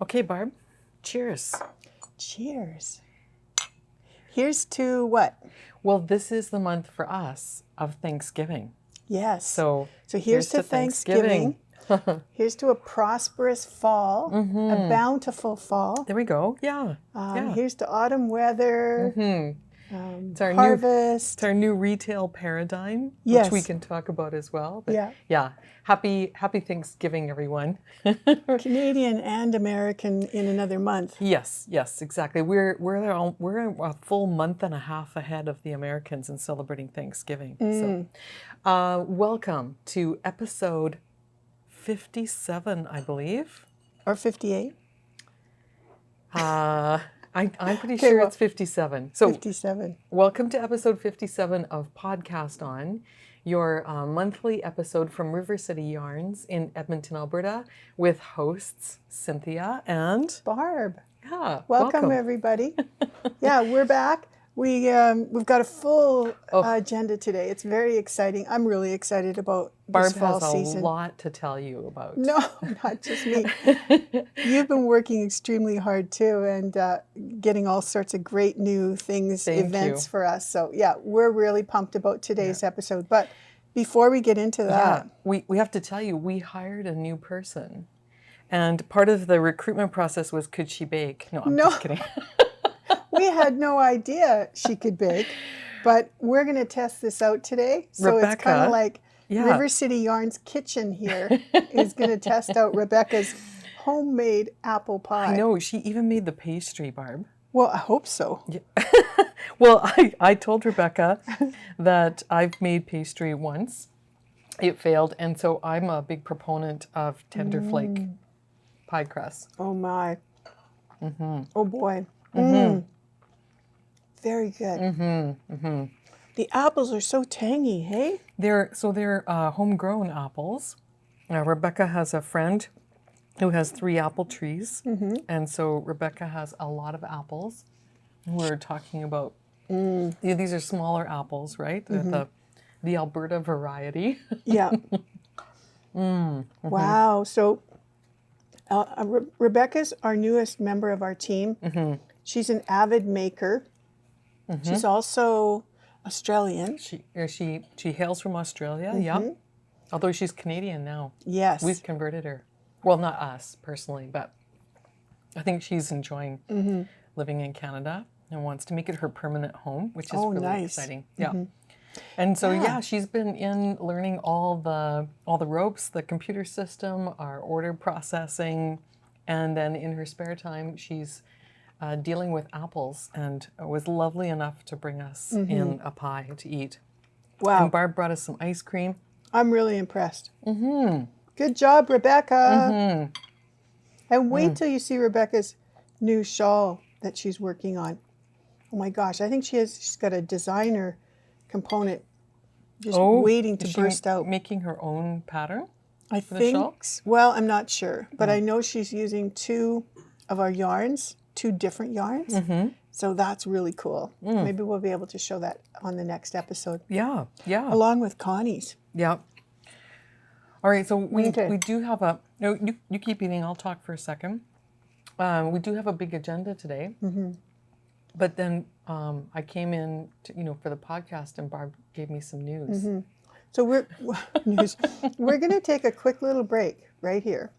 Okay, Barb. Cheers. Cheers. Here's to what? Well, this is the month for us of Thanksgiving. Yes. So here's to Thanksgiving. Here's to a prosperous fall, a bountiful fall. There we go. Yeah. Here's to autumn weather. It's our harvest. It's our new retail paradigm, yes. which we can talk about as well. But yeah. Happy Thanksgiving, everyone. Canadian and American in another month. Yes, exactly. We're a full month and a half ahead of the Americans in celebrating Thanksgiving. So, welcome to episode 57, I believe, or 58. I'm pretty sure it's 57. So 57. Welcome to episode 57 of Podcast On, your monthly episode from River City Yarns in Edmonton, Alberta, with hosts Cynthia and Barb. Yeah, welcome. Everybody. Yeah, we're back. We've got a full agenda today. It's very exciting. I'm really excited about this fall season. Barb has a lot to tell you about. No, not just me. You've been working extremely hard too, and getting all sorts of great new things, events for us. So yeah, we're really pumped about today's episode. But before we get into that, we have to tell you, we hired a new person, and part of the recruitment process was, could she bake? No, I'm just kidding. We had no idea she could bake, but we're going to test this out today. So Rebecca, it's kind of like River City Yarns kitchen here is going to test out Rebecca's homemade apple pie. I know, she even made the pastry, Barb. Well, I hope so. Yeah. Well, I told Rebecca that I've made pastry once. It failed, and so I'm a big proponent of tender flake pie crust. Oh my. Oh boy. Very good. The apples are so tangy, hey? They're homegrown apples. Rebecca has a friend who has 3 apple trees, and so Rebecca has a lot of apples. We're talking about these are smaller apples, right? The Alberta variety. Yeah. Wow. So Rebecca's our newest member of our team. She's an avid maker. She's also Australian. She hails from Australia, although she's Canadian now. Yes. We've converted her. Well, not us personally, but I think she's enjoying living in Canada and wants to make it her permanent home, which is really exciting. Yeah. And so she's been in learning all the ropes, the computer system, our order processing, and then in her spare time she's dealing with apples, and was lovely enough to bring us in a pie to eat. Wow. And Barb brought us some ice cream. I'm really impressed. Good job, Rebecca. And wait till you see Rebecca's new shawl that she's working on. Oh my gosh, I think she's got a designer component just waiting to burst out. Making her own pattern? I think, well, I'm not sure, but I know she's using 2 of our yarns, 2 different yarns. So that's really cool. Maybe we'll be able to show that on the next episode. Yeah. Along with Connie's. Yeah. All right, so we do have a, no, you keep eating, I'll talk for a second. We do have a big agenda today. But then I came in to, for the podcast, and Barb gave me some news. So we're going to take a quick little break right here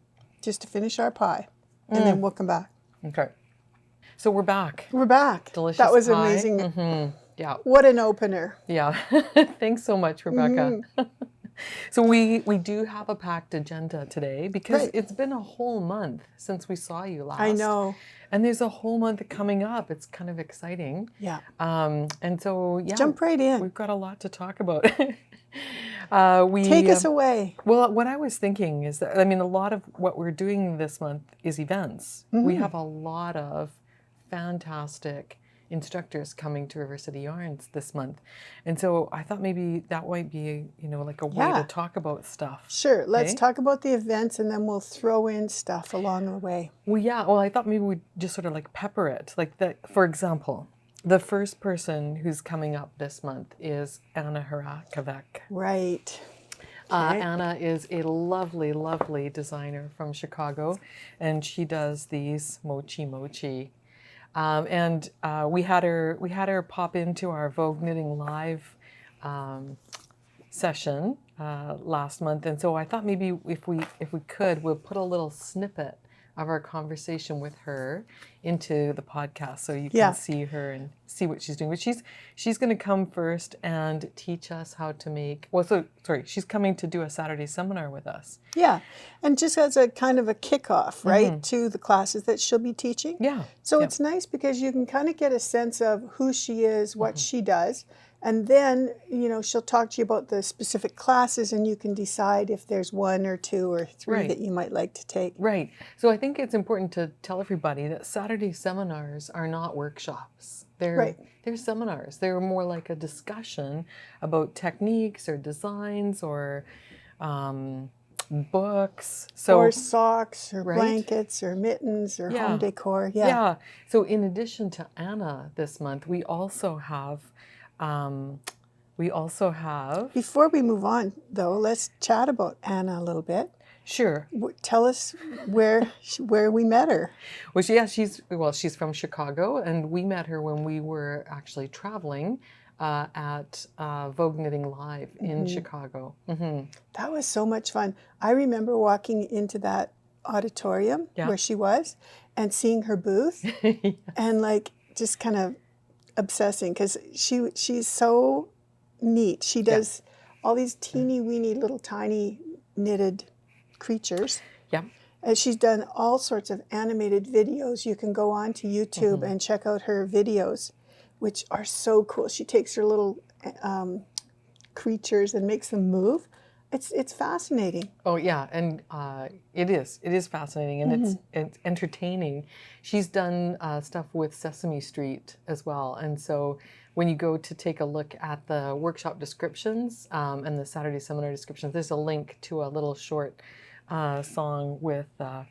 just to finish our pie, and then we'll come back. Okay. So we're back. We're back. Delicious That was pie. Amazing. Yeah. What an opener. Yeah. Thanks so much, Rebecca. So we do have a packed agenda today because it's been a whole month since we saw you last. I know. And there's a whole month coming up. It's kind of exciting. Yeah. And so, jump right in. We've got a lot to talk about. Take us away. Well, what I was thinking is that, a lot of what we're doing this month is events. We have a lot of fantastic instructors coming to River City Yarns this month. And so I thought maybe that might be, like a way to talk about stuff. Sure. Let's talk about the events, and then we'll throw in stuff along the way. Well, yeah. Well, I thought maybe we'd just sort of like pepper it. Like that, for example, the first person who's coming up this month is Anna Harakavec. Right. Anna is a lovely, lovely designer from Chicago, and she does these Mochi. We had her pop into our Vogue Knitting Live session last month, and so I thought maybe if we could, we'll put a little snippet of our conversation with her into the podcast so you can see her and see what she's doing. But she's going to come first and teach us how to make, she's coming to do a Saturday seminar with us. Yeah, and just as a kind of a kickoff, right, to the classes that she'll be teaching. Yeah. So it's nice because you can kind of get a sense of who she is, what she does, and then, you know, she'll talk to you about the specific classes and you can decide if there's 1 or 2 or 3 that you might like to take. Right. So I think it's important to tell everybody that Saturday seminars are not workshops. They're seminars. They're more like a discussion about techniques or designs or books. Or socks or blankets or mittens or home decor. Yeah. So in addition to Anna this month, we also have Before we move on, though, let's chat about Anna a little bit. Sure. Tell us where we met her. Well, she's from Chicago, and we met her when we were actually traveling at Vogue Knitting Live in Chicago. That was so much fun. I remember walking into that auditorium where she was and seeing her booth and like just kind of obsessing because she's so neat. She does all these teeny weeny little tiny knitted creatures. Yeah. And she's done all sorts of animated videos. You can go on to YouTube and check out her videos, which are so cool. She takes her little creatures and makes them move. It's fascinating. Oh yeah, and it is fascinating, and it's entertaining. She's done stuff with Sesame Street as well, and so when you go to take a look at the workshop descriptions and the Saturday seminar descriptions, there's a link to a little short song with that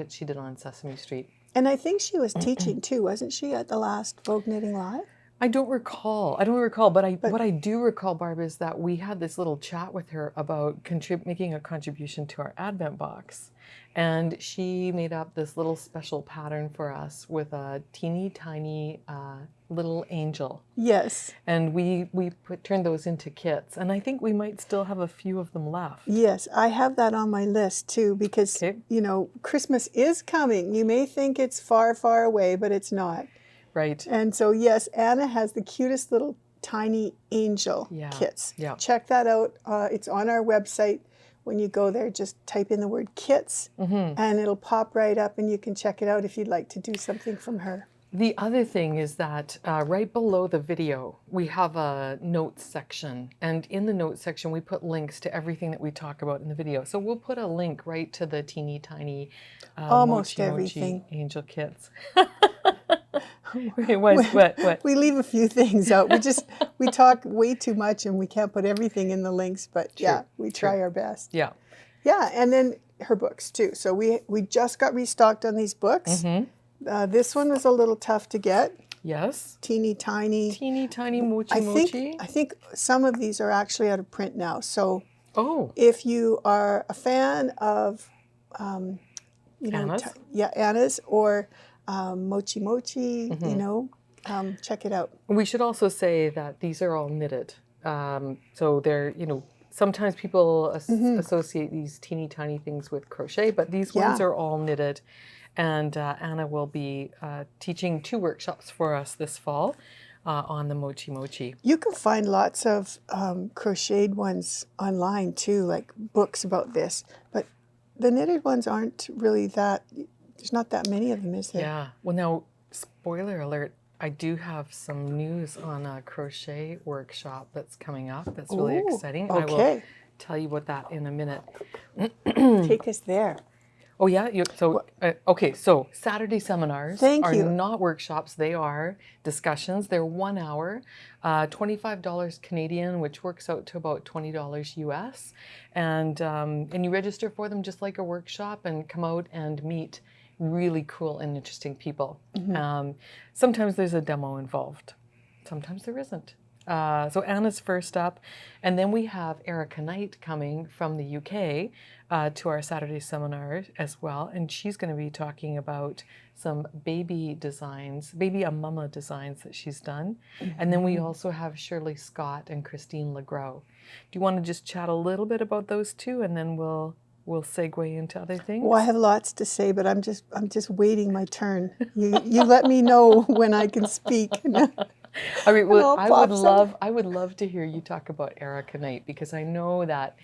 she did on Sesame Street. And I think she was teaching too, wasn't she, at the last Vogue Knitting Live? I don't recall, but what I do recall, Barb, is that we had this little chat with her about making a contribution to our Advent box. And she made up this little special pattern for us with a teeny tiny little angel. Yes. And we turned those into kits. And I think we might still have a few of them left. Yes, I have that on my list too because, you know, Christmas is coming. You may think it's far, far away, but it's not. Right. And so, yes, Anna has the cutest little tiny angel kits. Yeah. Check that out. It's on our website. When you go there, just type in the word kits and it'll pop right up and you can check it out if you'd like to do something from her. The other thing is that right below the video, we have a notes section. And in the notes section, we put links to everything that we talk about in the video. So we'll put a link right to the teeny tiny almost everything angel kits. What? We leave a few things out. We talk way too much and we can't put everything in the links, but we try our best. Yeah. Yeah, and then her books too. So we just got restocked on these books. This one was a little tough to get. Yes. Teeny tiny Mochi. I think some of these are actually out of print now. So if you are a fan of Anna's? Anna's or Mochi, you know, check it out. We should also say that these are all knitted. So they're, you know, sometimes people associate these teeny tiny things with crochet, but these ones are all knitted. And Anna will be teaching 2 workshops for us this fall on the Mochi. You can find lots of crocheted ones online too, like books about this. But the knitted ones aren't really that, there's not that many of them, is there? Yeah. Well, now, spoiler alert, I do have some news on a crochet workshop that's coming up. That's really exciting. Okay. I will tell you about that in a minute. Take us there. Oh, yeah? So Saturday seminars are not workshops. They are discussions. They're 1 hour, $25 Canadian, which works out to about $20 US. And you register for them just like a workshop and come out and meet really cool and interesting people. Sometimes there's a demo involved. Sometimes there isn't. So Anna's first up, and then we have Erika Knight coming from the UK to our Saturday seminar as well, and she's going to be talking about some baby designs, baby mama designs that she's done. And then we also have Shirley Scott and Christine Legros. Do you want to just chat a little bit about those two, and then we'll segue into other things? Well, I have lots to say, but I'm just waiting my turn. You let me know when I can speak. I mean, well, I would love to hear you talk about Erika Knight, because I know that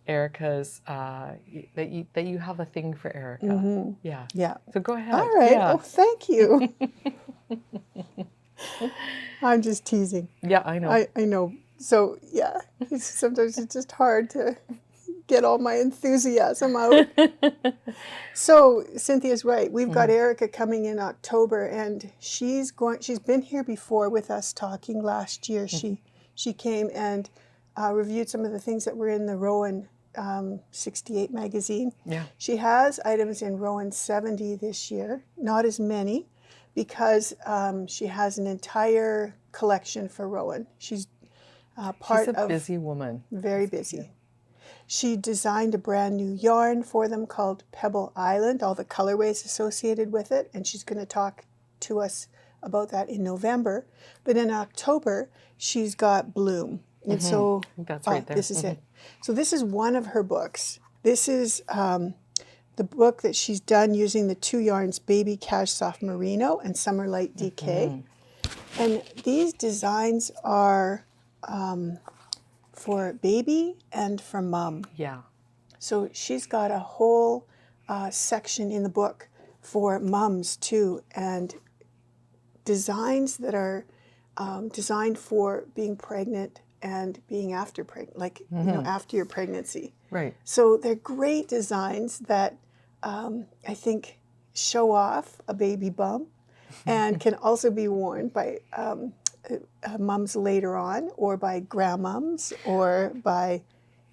Erika's that you have a thing for Erika. Yeah. Yeah. So go ahead. All right. Yeah. Oh, thank you. I'm just teasing. Yeah, I know. I know. So yeah, sometimes it's just hard to get all my enthusiasm out. So Cynthia's right. We've got Erika coming in October, and she's been here before with us talking last year. She came and reviewed some of the things that were in the Rowan 68 magazine. Yeah. She has items in Rowan 70 this year, not as many, because she has an entire collection for Rowan. She's She's a busy woman. Very busy. She designed a brand new yarn for them called Pebble Island, all the colorways associated with it, and she's going to talk to us about that in November. But in October, she's got Bloom. And so that's right there. This is it. So this is one of her books. This is the book that she's done using the two yarns, Baby Cash Soft Merino and Summer Light DK. And these designs are for baby and for mom. Yeah. So she's got a whole section in the book for mums too, and designs that are designed for being pregnant and being after pregnant, like you know, after your pregnancy. Right. So they're great designs that I think show off a baby bum and can also be worn by mums later on, or by grandmoms, or by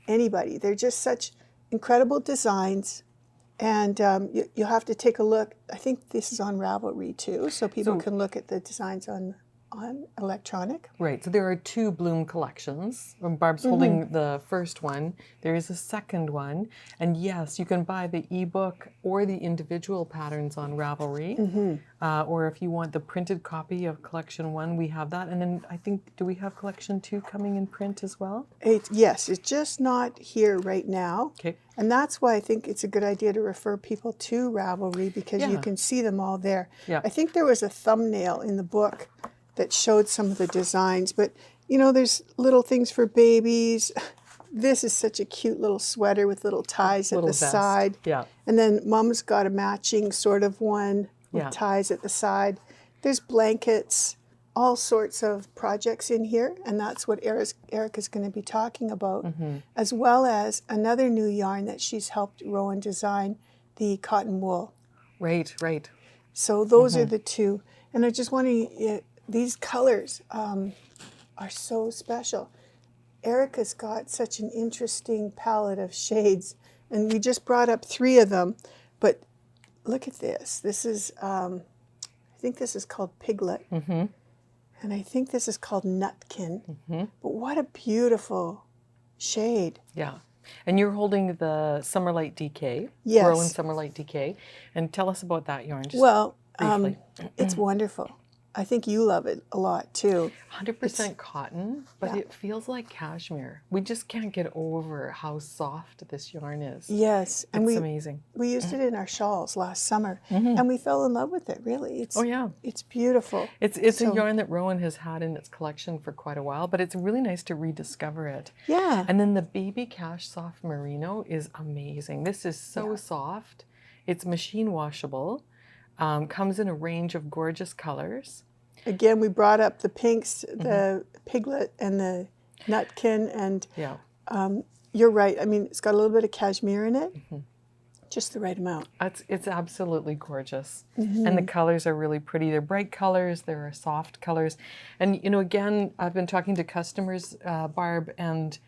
anybody. They're just such incredible designs, and you have to take a look. I think this is on Ravelry too, so people can look at the designs on electronic. Right. So there are two Bloom collections. Barb's holding the first one. There is a second one. And yes, you can buy the ebook or the individual patterns on Ravelry. Or if you want the printed copy of collection 1, we have that. And then I think, do we have collection 2 coming in print as well? Yes, it's just not here right now. Okay. And that's why I think it's a good idea to refer people to Ravelry, because you can see them all there. Yeah. I think there was a thumbnail in the book that showed some of the designs, but you know, there's little things for babies. This is such a cute little sweater with little ties at the side. Yeah. And then mom's got a matching sort of one with ties at the side. There's blankets, all sorts of projects in here, and that's what Erika's going to be talking about, as well as another new yarn that she's helped Rowan design, the cotton wool. Right, right. So those are the two. And I just want to, these colors are so special. Erika's got such an interesting palette of shades, and we just brought up 3 of them, but look at this. This is, I think this is called Piglet, and I think this is called Nutkin, but what a beautiful shade. Yeah. And you're holding the Summer Light DK, Yes. Rowan Summer Light DK, and tell us about that yarn. Just Well, briefly. it's wonderful. I think you love it a lot too. 100% cotton, but it feels like cashmere. We just can't get over how soft this yarn is. Yes, and It's amazing. We used it in our shawls last summer, and we fell in love with it. Really, it's it's beautiful. It's a yarn that Rowan has had in its collection for quite a while, but it's really nice to rediscover it. Yeah. And then the Baby Cash Soft Merino is amazing. This is so soft. It's machine washable. Comes in a range of gorgeous colors. Again, we brought up the pinks, the Piglet, and the Nutkin, and you're right. I mean, it's got a little bit of cashmere in it, just the right amount. It's absolutely gorgeous, and the colors are really pretty. They're bright colors. They're soft colors, and you know, again, I've been talking to customers, Barb, and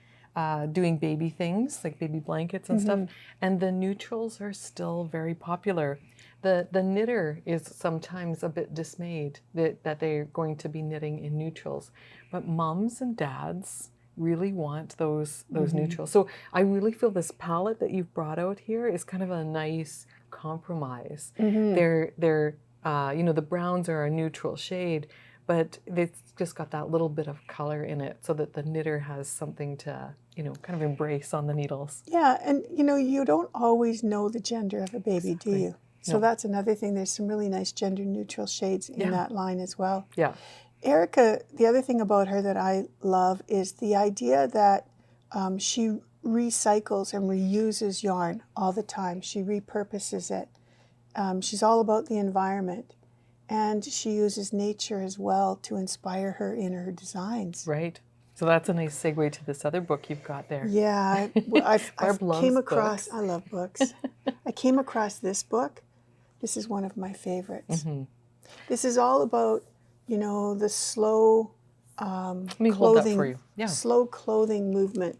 doing baby things like baby blankets and stuff, and the neutrals are still very popular. The knitter is sometimes a bit dismayed that they're going to be knitting in neutrals, but mums and dads really want those neutrals. So I really feel this palette that you've brought out here is kind of a nice compromise. They're the browns are a neutral shade, but it's just got that little bit of color in it so that the knitter has something to, kind of embrace on the needles. Yeah, and you don't always know the gender of a baby, do you? So that's another thing. There's some really nice gender neutral shades in that line as well. Yeah. Erika, the other thing about her that I love is the idea that she recycles and reuses yarn all the time. She repurposes it. She's all about the environment. And she uses nature as well to inspire her in her designs. Right. So that's a nice segue to this other book you've got there. Yeah. I came across, I love books. I came across this book. This is one of my favorites. This is all about, the slow Let me hold that for you. Yeah. slow clothing movement.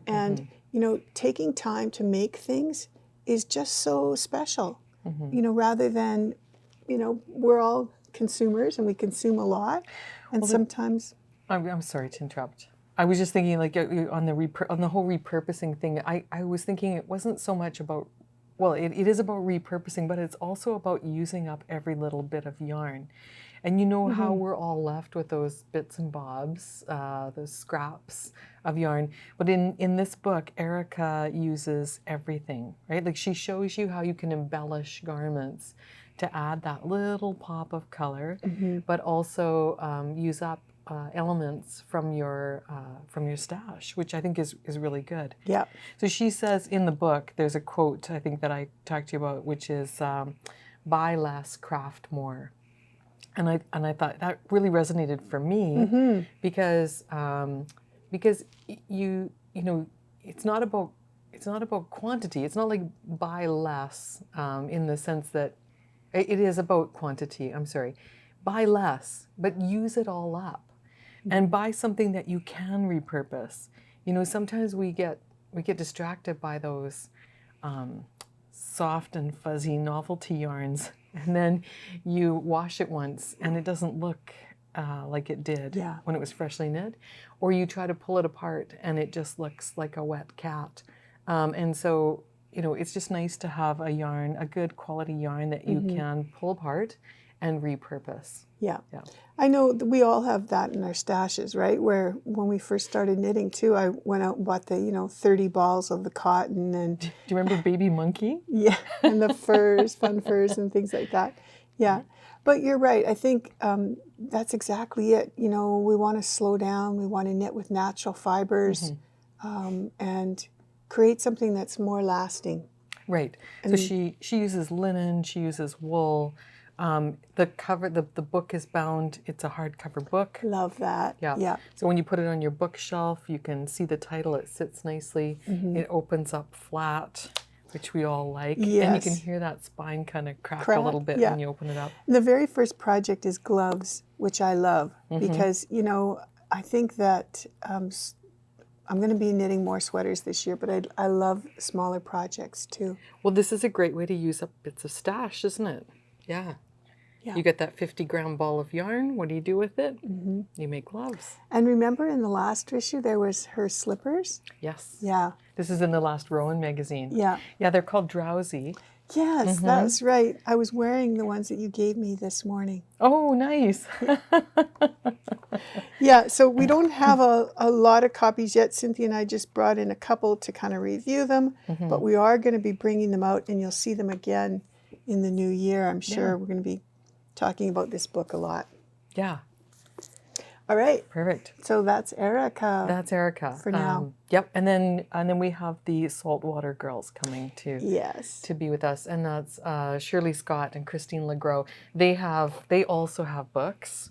And, taking time to make things is just so special, rather than, we're all consumers and we consume a lot. And sometimes... I'm sorry to interrupt. I was just thinking, like, on the whole repurposing thing, I was thinking it wasn't so much about, well, it is about repurposing, but it's also about using up every little bit of yarn. And how we're all left with those bits and bobs, those scraps of yarn. But in this book, Erika uses everything, right? Like, she shows you how you can embellish garments to add that little pop of color, but also use up elements from your stash, which I think is really good. Yeah. So she says in the book, there's a quote I think that I talked to you about, which is "Buy less, craft more," and I thought that really resonated for me because it's not about quantity. It's not like buy less in the sense that it is about quantity. I'm sorry. Buy less, but use it all up. And buy something that you can repurpose. Sometimes we get distracted by those soft and fuzzy novelty yarns, and then you wash it once and it doesn't look like it did when it was freshly knit, or you try to pull it apart and it just looks like a wet cat. And so, it's just nice to have a yarn, a good quality yarn that you can pull apart and repurpose. Yeah. I know that we all have that in our stashes, right? Where when we first started knitting too, I went out and bought the, 30 balls of the cotton and... Do you remember Baby Monkey? Yeah, and the furs, fun furs and things like that. Yeah, but you're right. I think that's exactly it. We want to slow down. We want to knit with natural fibers and create something that's more lasting. Right. So she uses linen, she uses wool. The cover, the book is bound. It's a hardcover book. Love that. Yeah. So when you put it on your bookshelf, you can see the title. It sits nicely. It opens up flat, which we all like. Yes. And you can hear that spine kind of crack a little bit when you open it up. The very first project is gloves, which I love because, I think that I'm going to be knitting more sweaters this year, but I love smaller projects too. Well, this is a great way to use up bits of stash, isn't it? Yeah. You get that 50-gram ball of yarn. What do you do with it? You make gloves. And remember in the last issue, there was her slippers? Yes. Yeah. This is in the last Rowan magazine. Yeah. Yeah, they're called Drowsy. Yes, that's right. I was wearing the ones that you gave me this morning. Oh, nice. Yeah, so we don't have a lot of copies yet. Cynthia and I just brought in a couple to kind of review them, but we are going to be bringing them out and you'll see them again in the new year. I'm sure we're going to be talking about this book a lot. Yeah. All right. Perfect. So that's Erika. That's Erika. For now. Yep. And then we have the Saltwater girls coming to be with us. And that's Shirley Scott and Christine Legros. They also have books.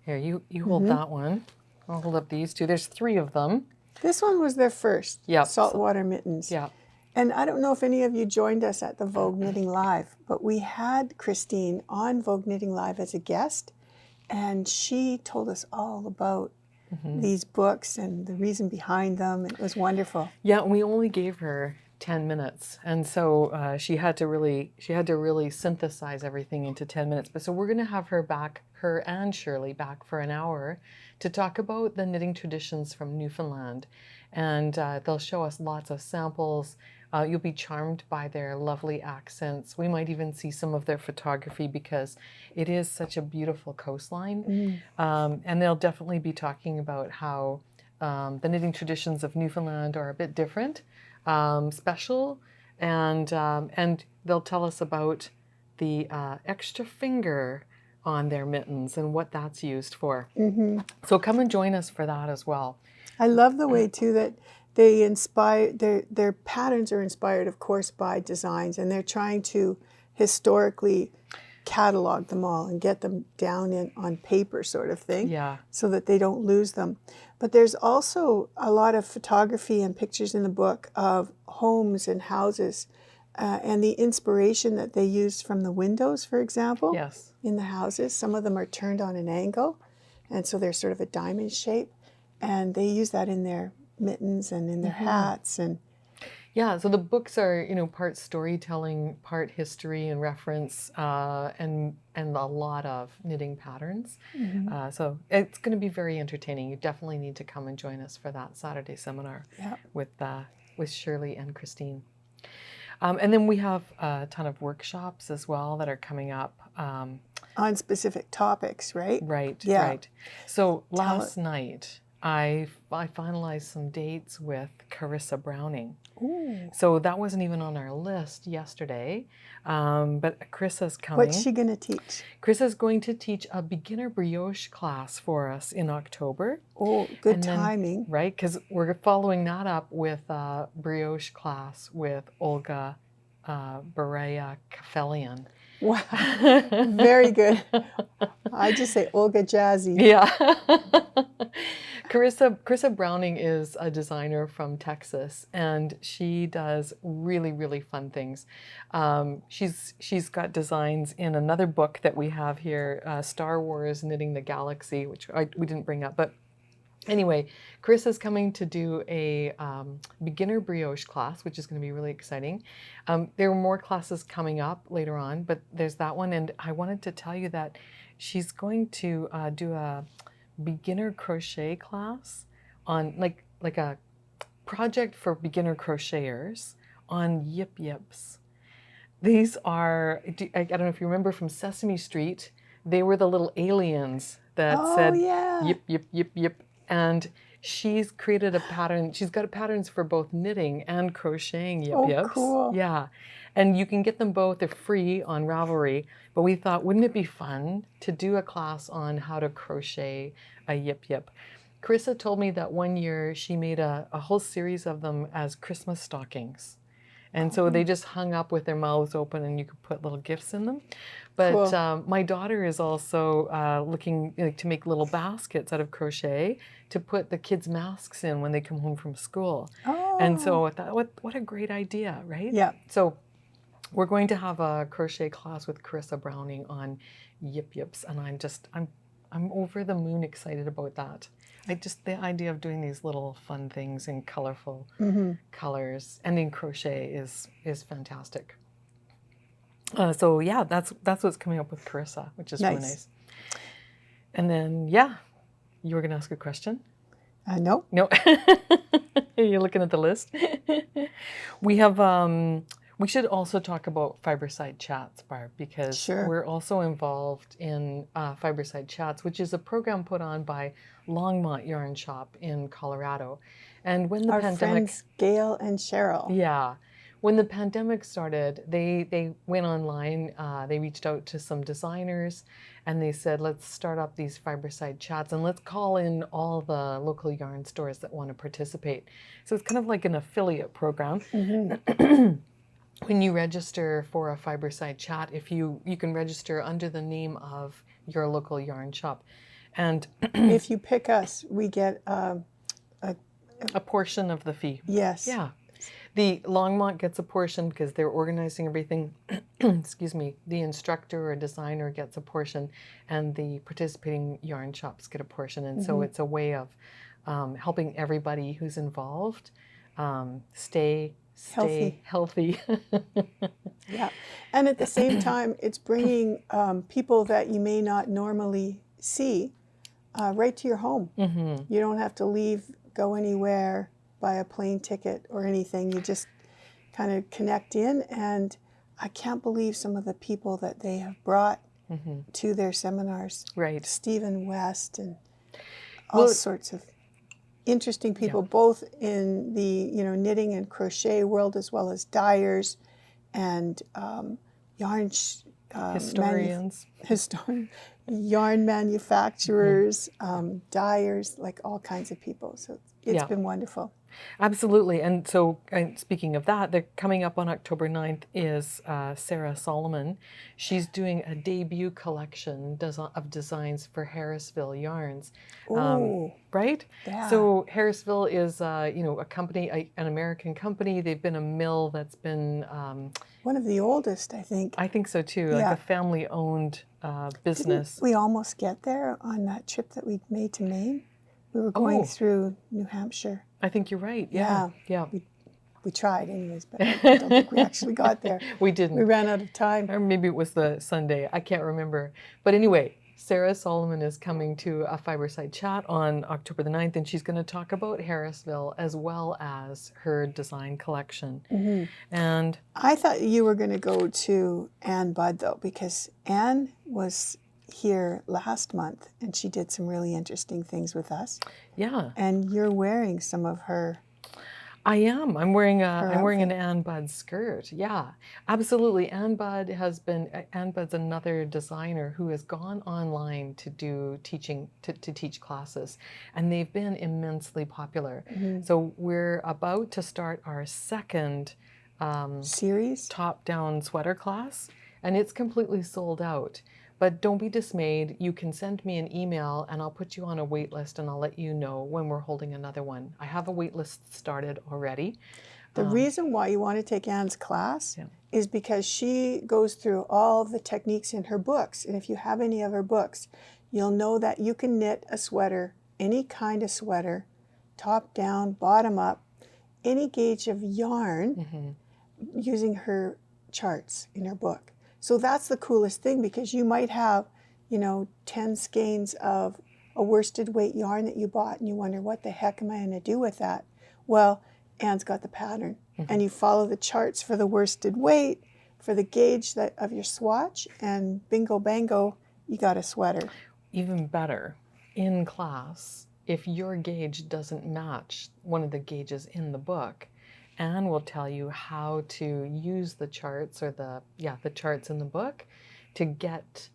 Here, you hold that one. I'll hold up these two. There's 3 of them. This one was their first. Yep. Saltwater mittens. Yeah. And I don't know if any of you joined us at the Vogue Knitting Live, but we had Christine on Vogue Knitting Live as a guest, and she told us all about these books and the reason behind them. It was wonderful. Yeah, and we only gave her 10 minutes, and so she had to really synthesize everything into 10 minutes. But so we're going to have her and Shirley back for an hour to talk about the knitting traditions from Newfoundland, and they'll show us lots of samples. You'll be charmed by their lovely accents. We might even see some of their photography because it is such a beautiful coastline. And they'll definitely be talking about how the knitting traditions of Newfoundland are a bit different, special, and they'll tell us about the extra finger on their mittens and what that's used for. So come and join us for that as well. I love the way too that they inspire, their patterns are inspired, of course, by designs, and they're trying to historically catalog them all and get them down on paper, sort of thing, so that they don't lose them. But there's also a lot of photography and pictures in the book of homes and houses, and the inspiration that they use from the windows, for example, in the houses. Some of them are turned on an angle, and so they're sort of a diamond shape, and they use that in their mittens and in their hats. And so the books are, part storytelling, part history and reference, and a lot of knitting patterns. So it's going to be very entertaining. You definitely need to come and join us for that Saturday seminar with Shirley and Christine. And then we have a ton of workshops as well that are coming up. On specific topics, right? Right. So last night, I finalized some dates with Carissa Browning. So that wasn't even on our list yesterday, but Carissa's coming. What's she going to teach? Carissa's going to teach a beginner brioche class for us in October. Oh, good timing. Right, because we're following that up with a brioche class with Olga Berea Kafelian. Wow, very good. I just say Olga Jazzy. Yeah. Carissa Browning is a designer from Texas, and she does really, really fun things. She's got designs in another book that we have here, Star Wars Knitting the Galaxy, which we didn't bring up, but anyway, Carissa's coming to do a beginner brioche class, which is going to be really exciting. There are more classes coming up later on, but there's that one, and I wanted to tell you that she's going to do a beginner crochet class on like a project for beginner crocheters on yip yips. These are, I don't know if you remember from Sesame Street, they were the little aliens that said yip, yip, yip, yip. And she's created a pattern. She's got patterns for both knitting and crocheting yip yips. Cool. Yeah. And you can get them both. They're free on Ravelry. But we thought, wouldn't it be fun to do a class on how to crochet a yip yip? Carissa told me that one year she made a whole series of them as Christmas stockings. And so they just hung up with their mouths open, and you could put little gifts in them. But my daughter is also looking to make little baskets out of crochet to put the kids' masks in when they come home from school. And so I thought, what a great idea, right? Yeah. So we're going to have a crochet class with Carissa Browning on yip yips, and I'm over the moon excited about that. The idea of doing these little fun things in colorful colors and in crochet is fantastic. So yeah, that's what's coming up with Carissa, which is really nice. And then you were going to ask a question? No. No. You're looking at the list. We have. We should also talk about Fiberside Chats, Barb, because we're also involved in Fiberside Chats, which is a program put on by Longmont Yarn Shop in Colorado. And when the pandemic, friends Gail and Cheryl. Yeah. When the pandemic started, they went online, they reached out to some designers, and they said, let's start up these Fiberside Chats, and let's call in all the local yarn stores that want to participate. So it's kind of like an affiliate program. When you register for a Fiberside Chat, if you can register under the name of your local yarn shop. And if you pick us, we get a portion of the fee. Yes. Yeah. The Longmont gets a portion because they're organizing everything. Excuse me. The instructor or designer gets a portion, and the participating yarn shops get a portion. And so it's a way of helping everybody who's involved stay healthy. Yeah. And at the same time, it's bringing people that you may not normally see right to your home. You don't have to leave, go anywhere, buy a plane ticket or anything. You just kind of connect in, and I can't believe some of the people that they have brought to their seminars. Right. Stephen West and all sorts of interesting people, both in the knitting and crochet world, as well as dyers and yarn historians, yarn manufacturers, dyers, like all kinds of people. So it's been wonderful. Absolutely. And so speaking of that, they're coming up on October 9th is Sarah Solomon. She's doing a debut collection of designs for Harrisville Yarns. Right? Yeah. So Harrisville is, a company, an American company. They've been a mill that's been... one of the oldest, I think. I think so too, like a family-owned business. Didn't we almost get there on that trip that we made to Maine? We were going through New Hampshire. I think you're right. Yeah. We tried anyways, but I don't think we actually got there. We didn't. We ran out of time. Or maybe it was the Sunday. I can't remember. But anyway, Sarah Solomon is coming to a Fiberside Chat on October the 9th, and she's going to talk about Harrisville as well as her design collection. And I thought you were going to go to Ann Budd, though, because Ann was here last month, and she did some really interesting things with us. Yeah. And you're wearing some of her. I am. I'm wearing an Ann Budd skirt. Yeah, absolutely. Ann Budd's another designer who has gone online to do teaching, to teach classes, and they've been immensely popular. So we're about to start our second series top-down sweater class, and it's completely sold out. But don't be dismayed. You can send me an email and I'll put you on a wait list, and I'll let you know when we're holding another one. I have a wait list started already. The reason why you want to take Anne's class is because she goes through all the techniques in her books. And if you have any of her books, you'll know that you can knit a sweater, any kind of sweater, top down, bottom up, any gauge of yarn using her charts in her book. So that's the coolest thing, because you might have, 10 skeins of a worsted weight yarn that you bought, and you wonder, what the heck am I going to do with that? Well, Anne's got the pattern, and you follow the charts for the worsted weight, for the gauge of your swatch, and bingo bango, you got a sweater. Even better, in class, if your gauge doesn't match one of the gauges in the book, Anne will tell you how to use the charts, or the charts in the book, to get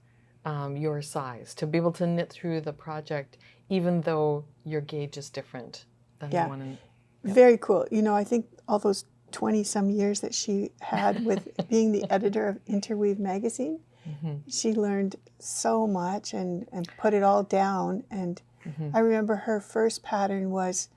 your size, to be able to knit through the project, even though your gauge is different than the one in. Very cool. I think all those 20-some years that she had with being the editor of Interweave magazine, she learned so much and put it all down. And I remember her first pattern was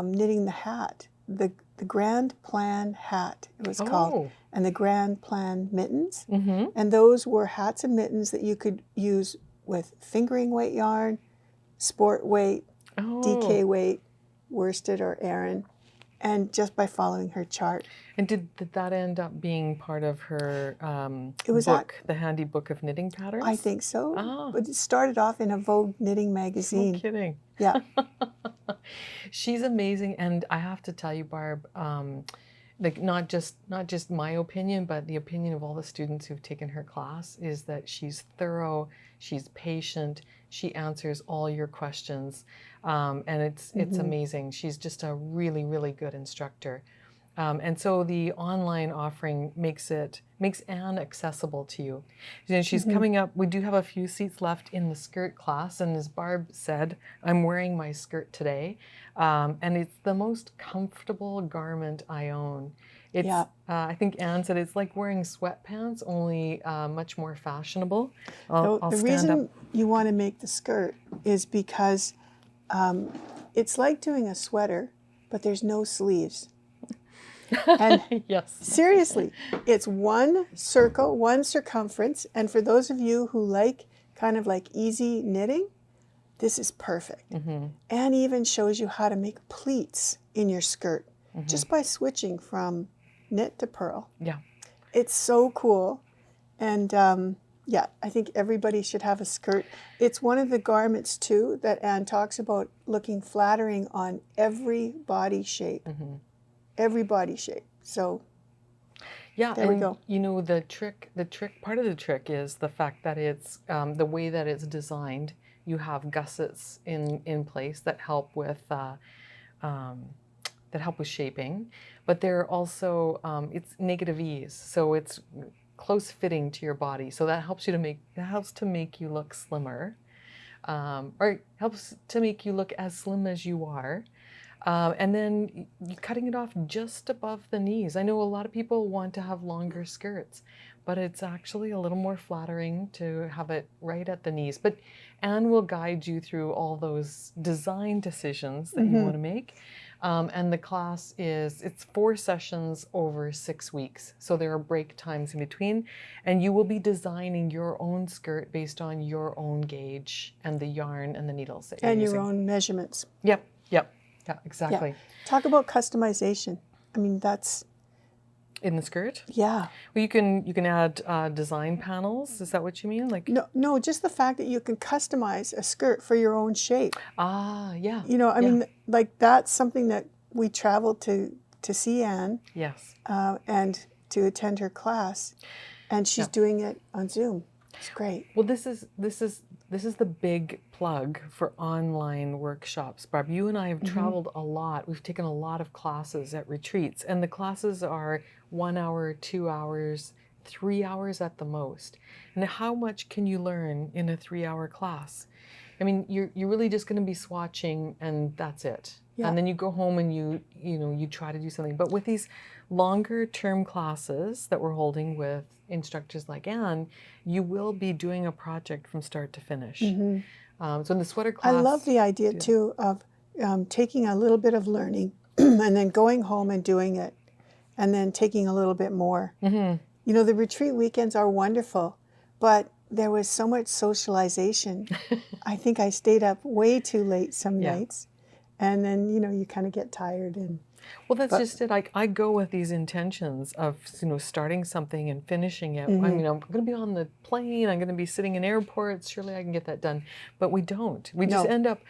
knitting the hat, the Grand Plan hat, it was called, and the Grand Plan mittens. And those were hats and mittens that you could use with fingering weight yarn, sport weight, DK weight, worsted or Aran, and just by following her chart. And did that end up being part of her book, the Handy Book of Knitting Patterns? I think so. But it started off in a Vogue knitting magazine. No kidding. Yeah. She's amazing, and I have to tell you, Barb, like not just my opinion, but the opinion of all the students who've taken her class is that she's thorough, she's patient, she answers all your questions, and it's amazing. She's just a really, really good instructor. And so the online offering makes Anne accessible to you. She's coming up. We do have a few seats left in the skirt class, and as Barb said, I'm wearing my skirt today, and it's the most comfortable garment I own. It's, I think Anne said it's like wearing sweatpants, only much more fashionable. The reason you want to make the skirt is because it's like doing a sweater, but there's no sleeves. And yes. seriously, it's one circle, one circumference. And for those of you who like kind of like easy knitting, this is perfect. And even shows you how to make pleats in your skirt just by switching from knit to purl. Yeah. It's so cool. And yeah, I think everybody should have a skirt. It's one of the garments too that Anne talks about looking flattering on every body shape. Every body shape. So yeah, there we go. You know, part of the trick is the fact that it's the way that it's designed. You have gussets in place that help with shaping, but they're also it's negative ease, so it's close fitting to your body. So that helps to make you look slimmer, or helps to make you look as slim as you are. And then you're cutting it off just above the knees. I know a lot of people want to have longer skirts, but it's actually a little more flattering to have it right at the knees. But Anne will guide you through all those design decisions that you want to make. And the class it's 4 sessions over 6 weeks. So there are break times in between, and you will be designing your own skirt based on your own gauge and the yarn and the needles that you're using. And your own measurements. Yep. Yeah, exactly. Yeah. Talk about customization. I mean, that's... In the skirt? Yeah. Well, you can add design panels. Is that what you mean? Like no, just the fact that you can customize a skirt for your own shape. Yeah. You know, I mean, like that's something that we traveled to see Anne. Yes. And to attend her class, and she's doing it on Zoom. It's great. Well, this is the big plug for online workshops. Barb, you and I have traveled a lot. We've taken a lot of classes at retreats, and the classes are 1 hour, 2 hours, 3 hours at the most. And how much can you learn in a 3-hour class? I mean, you're really just going to be swatching, and that's it. Yeah. And then you go home and you try to do something. But with these longer term classes that we're holding with instructors like Anne, you will be doing a project from start to finish. So in the sweater class, I love the idea too of taking a little bit of learning and then going home and doing it, and then taking a little bit more. You know, the retreat weekends are wonderful, but there was so much socialization. I think I stayed up way too late some nights, and then you kind of get tired. And well, that's just it. I go with these intentions of starting something and finishing it. I mean, I'm going to be on the plane. I'm going to be sitting in airports. Surely I can get that done. But we don't. We just end up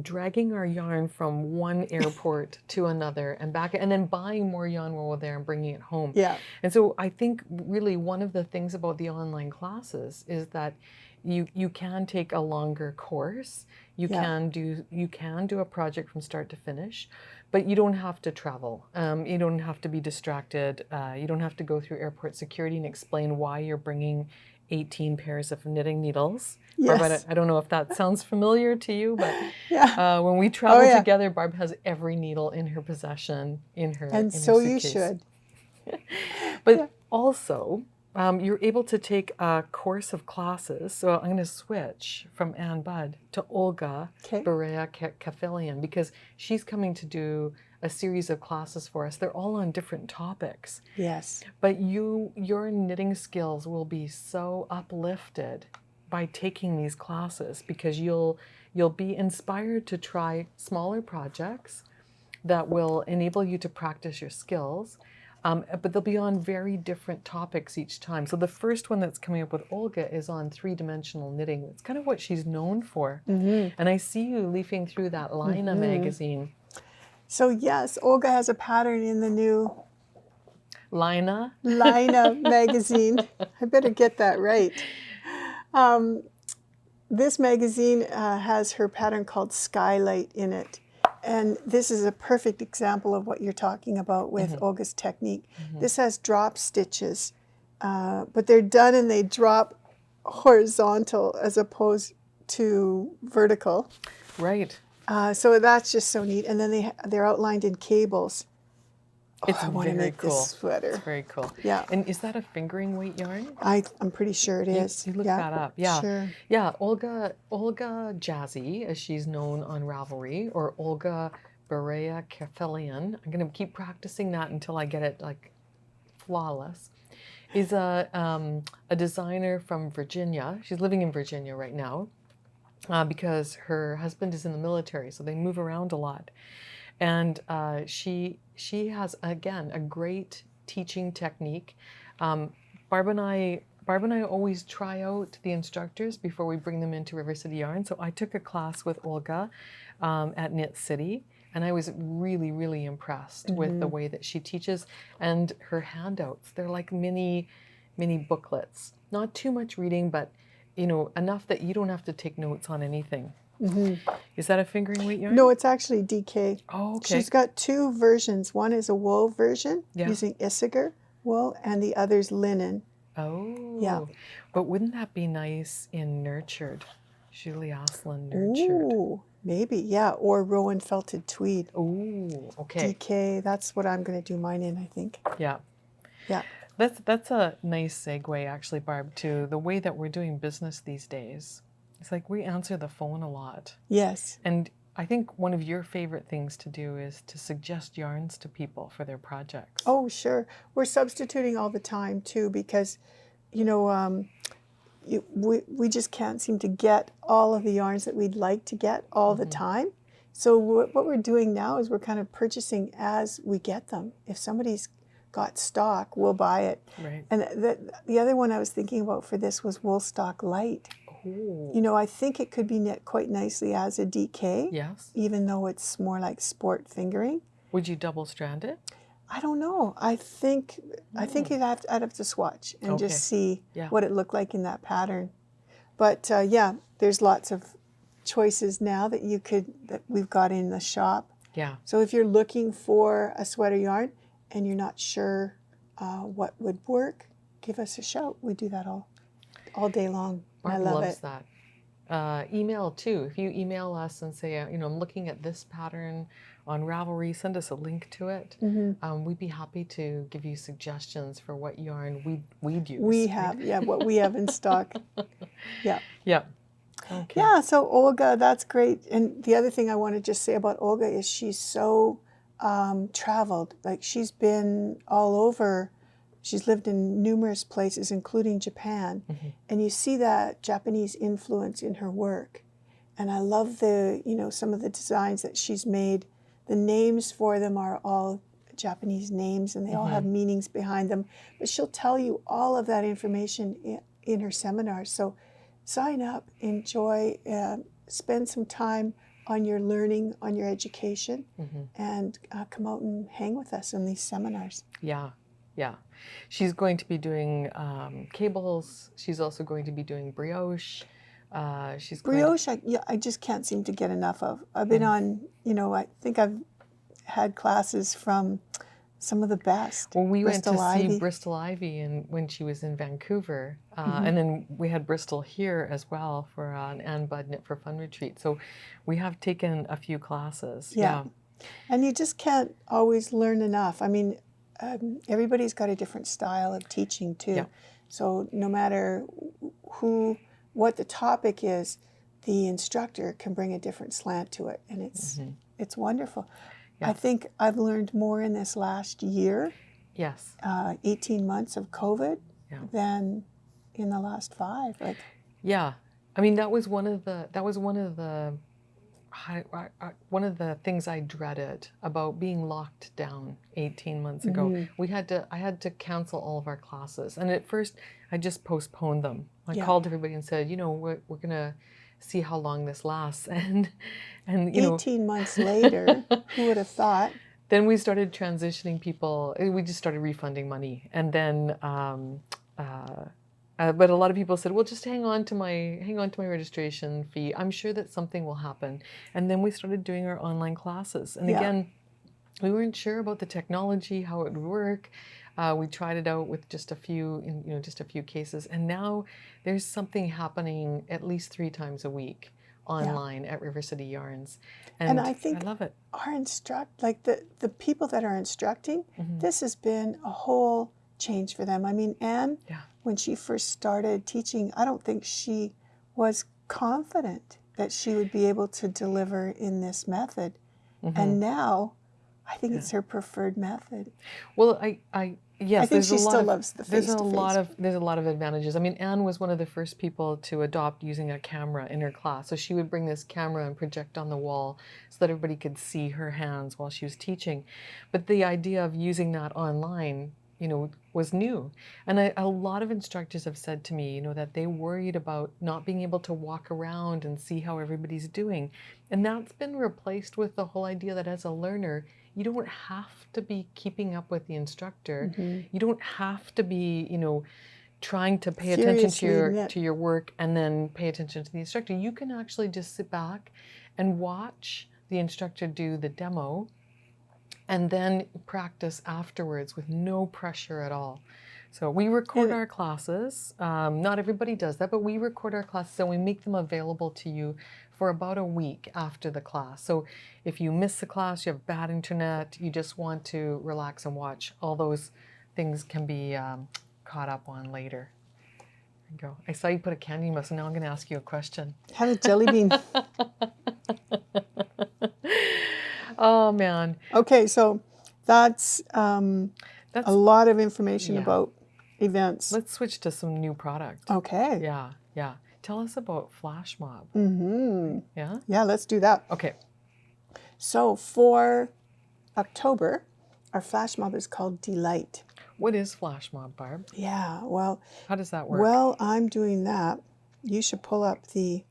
dragging our yarn from one airport to another and back, and then buying more yarn while we're there and bringing it home. Yeah. And so I think really one of the things about the online classes is that you can take a longer course. You can do a project from start to finish, but you don't have to travel. You don't have to be distracted. You don't have to go through airport security and explain why you're bringing 18 pairs of knitting needles. Yes. Barb, I don't know if that sounds familiar to you, but when we travel together, Barb has every needle in her possession in her and in so her you should. But also, you're able to take a course of classes. So I'm going to switch from Anne Budd to Olga Berea Kafelian, because she's coming to do a series of classes for us. They're all on different topics. Yes. But your knitting skills will be so uplifted by taking these classes, because you'll be inspired to try smaller projects that will enable you to practice your skills. But they'll be on very different topics each time. So the first one that's coming up with Olga is on 3-dimensional knitting. It's kind of what she's known for. And I see you leafing through that Laine No magazine. So yes, Olga has a pattern in the new Laine No magazine. I better get that right. This magazine has her pattern called Skylight in it. And this is a perfect example of what you're talking about with Olga's technique. This has drop stitches, but they're done and they drop horizontal as opposed to vertical. Right. So that's just so neat. And then they're outlined in cables. It's I want to make this sweater. It's very cool. Yeah. And is that a fingering weight yarn? I'm pretty sure it is. You look that up. Yeah. Sure. Yeah. Olga Jazzy, as she's known on Ravelry, or Olga Berea Kerfelian. I'm going to keep practicing that until I get it like flawless. Is a designer from Virginia. She's living in Virginia right now because her husband is in the military, so they move around a lot. And she has, again, a great teaching technique. Barb and I always try out the instructors before we bring them into River City Yarn. So I took a class with Olga at Knit City, and I was really, really impressed with the way that she teaches and her handouts. They're like mini booklets. Not too much reading, but you know, enough that you don't have to take notes on anything. Is that a fingering weight yarn? No, it's actually DK. Oh, okay. She's got two versions. One is a wool version using Issachar wool, and the other's linen. Oh. Yeah. But wouldn't that be nice in nurtured? Julie Asselin nurtured. Ooh, maybe, yeah. Or Rowan felted tweed. Ooh, okay. DK, that's what I'm going to do mine in, I think. Yeah. Yeah. That's a nice segue, actually, Barb, to the way that we're doing business these days. It's like we answer the phone a lot. Yes. And I think one of your favorite things to do is to suggest yarns to people for their projects. Oh, sure. We're substituting all the time, too, because, you know, we just can't seem to get all of the yarns that we'd like to get all the time. So what we're doing now is we're kind of purchasing as we get them. If somebody's got stock, we'll buy it. Right. And the other one I was thinking about for this was Woolstok Light. Ooh. You know, I think it could be knit quite nicely as a DK. Yes. Even though it's more like sport fingering. Would you double strand it? I don't know. I think I'd have to swatch and just see what it looked like in that pattern. But yeah, there's lots of choices now that we've got in the shop. Yeah. So if you're looking for a sweater yarn and you're not sure what would work, give us a shout. We do that all day long. Barb I love loves it. that. Email too. If you email us and say, you know, I'm looking at this pattern on Ravelry, send us a link to it. We'd be happy to give you suggestions for what yarn we'd use. We have, what we have in stock. Yeah. Yeah. Okay. Yeah, so Olga, that's great. And the other thing I want to just say about Olga is she's so traveled. Like she's been all over. She's lived in numerous places, including Japan. And you see that Japanese influence in her work. And I love some of the designs that she's made. The names for them are all Japanese names, and they all have meanings behind them. But she'll tell you all of that information in her seminars. So sign up, enjoy, spend some time on your learning, on your education, and come out and hang with us in these seminars. Yeah, yeah. She's going to be doing cables. She's also going to be doing brioche. Brioche, I just can't seem to get enough of. I've been on, I think I've had classes from some of the best. Well, we went to Ivy. see Bristol Ivy when she was in Vancouver. And then we had Bristol here as well for an Ann Budd Knit for Fun retreat. So we have taken a few classes. Yeah. And you just can't always learn enough. I mean, everybody's got a different style of teaching too. Yeah. So no matter what the topic is, the instructor can bring a different slant to it, and it's wonderful. Yeah. I think I've learned more in this last year, 18 months of COVID, than in the last 5. Like, yeah, I mean that was one of the things I dreaded about being locked down 18 months ago. I had to cancel all of our classes, and at first I just postponed them. I called everybody and said, we're gonna see how long this lasts, and 18 months later, who would have thought? Then we started transitioning people. We just started refunding money, and then but a lot of people said, well, just hang on to my registration fee. I'm sure that something will happen. And then we started doing our online classes. And again, we weren't sure about the technology, how it would work. We tried it out with just a few cases. And now there's something happening at least 3 times a week online at River City Yarns. And I think I love it. The people that are instructing, this has been a whole change for them. I mean, Anne, when she first started teaching, I don't think she was confident that she would be able to deliver in this method. And now I think it's her preferred method. Well, yes, I think she still loves the face-to-face. There's a lot of advantages. I mean, Anne was one of the first people to adopt using a camera in her class. So she would bring this camera and project on the wall so that everybody could see her hands while she was teaching. But the idea of using that online, you know, was new. And a lot of instructors have said to me, you know, that they worried about not being able to walk around and see how everybody's doing. And that's been replaced with the whole idea that as a learner, you don't have to be keeping up with the instructor. You don't have to be, you know, trying to pay attention to your work and then pay attention to the instructor. You can actually just sit back and watch the instructor do the demo and then practice afterwards with no pressure at all. So we record our classes. Not everybody does that, but we record our classes and we make them available to you for about a week after the class. So if you miss the class, you have bad internet, you just want to relax and watch, all those things can be caught up on later. There you go. I saw you put a candy mousse, and now I'm going to ask you a question. Have a jelly bean. Oh, man. Okay, so that's a lot of information about events. Let's switch to some new product. Okay. Yeah, yeah. Tell us about Flash Mob. Yeah? Yeah, let's do that. Okay. So for October, our Flash Mob is called Delight. What is Flash Mob, Barb? Yeah, well... How does that work? Well, I'm doing that. You should pull up the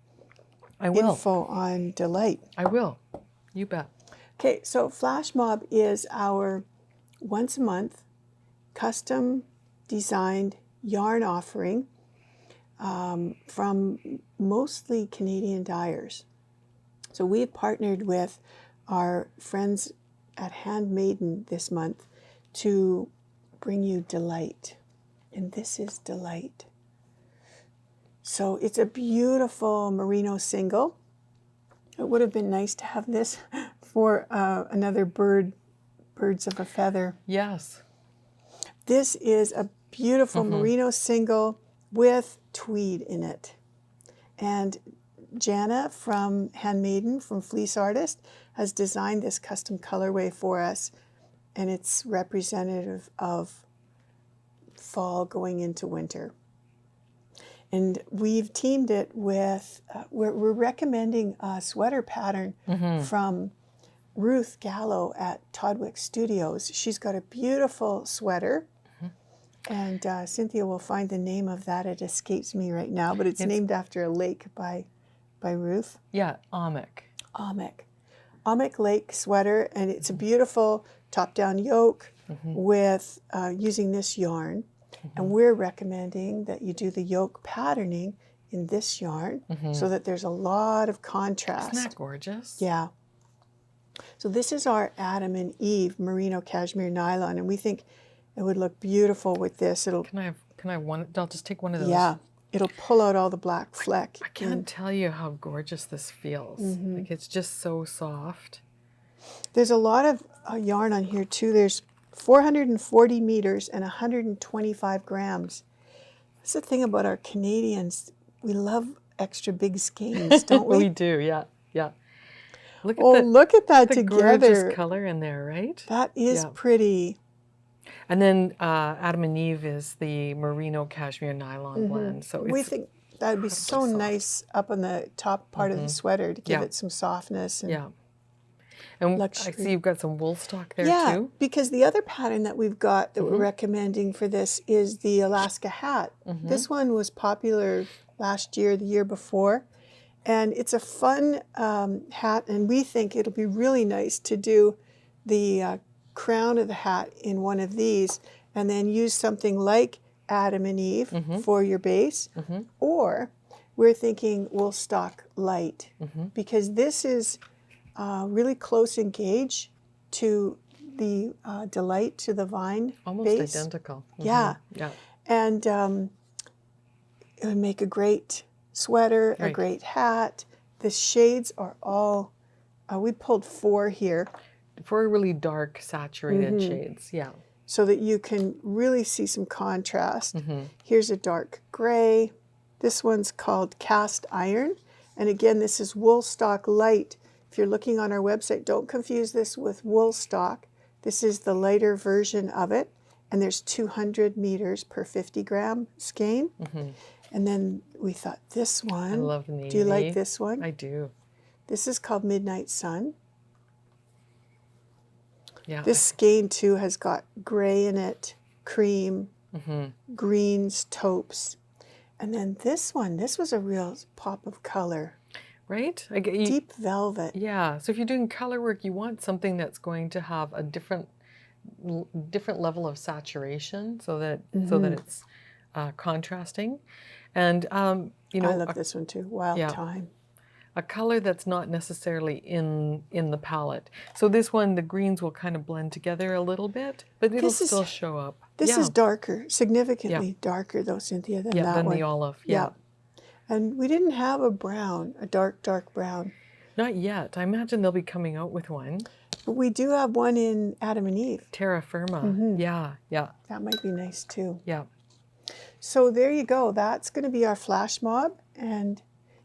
info on Delight. I will. You bet. Okay, so Flash Mob is our once a month custom designed yarn offering from mostly Canadian dyers. So we've partnered with our friends at Handmaiden this month to bring you Delight. And this is Delight. So it's a beautiful merino single. It would have been nice to have this for another birds of a feather. Yes. This is a beautiful merino single with tweed in it. And Jana from Handmaiden, from Fleece Artist, has designed this custom colorway for us. And it's representative of fall going into winter. And we've teamed it with, we're recommending a sweater pattern from Ruth Gallo at Todwick Studios. She's got a beautiful sweater. And Cynthia will find the name of that. It escapes me right now, but it's named after a lake by Ruth. Yeah, Amick. Amick Lake sweater, and it's a beautiful top-down yoke with using this yarn. And we're recommending that you do the yoke patterning in this yarn so that there's a lot of contrast. Isn't that gorgeous? Yeah. So this is our Adam and Eve merino cashmere nylon, and we think it would look beautiful with this. Can I have one? I'll just take one of those. Yeah. It'll pull out all the black fleck. I can't tell you how gorgeous this feels. Like, it's just so soft. There's a lot of yarn on here too. There's 440 meters and 125 grams. That's the thing about our Canadians. We love extra big skeins, don't we? We do, yeah. Look at that the together. Gorgeous color in there, right? That is pretty. And then Adam and Eve is the merino cashmere nylon blend. So we think that would be so nice up on the top part of the sweater to give it some softness. And and luxury. I see you've got some Woolstok there yeah, too. Because the other pattern that we've got that we're recommending for this is the Alaska hat. This one was popular last year, the year before. And it's a fun hat, and we think it'll be really nice to do the crown of the hat in one of these and then use something like Adam and Eve for your base. Or we're thinking Woolstok Light because this is really close engage to the Delight, to the vine Almost base. identical. Yeah. And it would make a great sweater, a great hat. The shades are all, we pulled 4 here. 4 really dark, saturated shades, so that you can really see some contrast. Here's a dark gray. This one's called Cast Iron. And again, this is Woolstok Light, if you're looking on our website, don't confuse this with Woolstok. This is the lighter version of it, and there's 200 meters per 50 gram skein. And then we thought this one. I love navy. Do you like this one? I do. This is called Midnight Sun. Yeah. This skein too has got gray in it, cream, greens, taupes. And then this one, this was a real pop of color. Right? Deep velvet. Yeah. So if you're doing color work, you want something that's going to have a different level of saturation, so that it's contrasting. And you know, I love this one too. Wild Thyme. A color that's not necessarily in the palette. So this one, the greens will kind of blend together a little bit, but it'll still show up. This is darker, significantly darker though, Cynthia, than that than one. the olive. Yeah. And we didn't have a brown, a dark brown. Not yet. I imagine they'll be coming out with one. But we do have one in Adam and Eve. Terra Firma. Yeah. That might be nice too. Yeah. So there you go. That's going to be our flash mob. And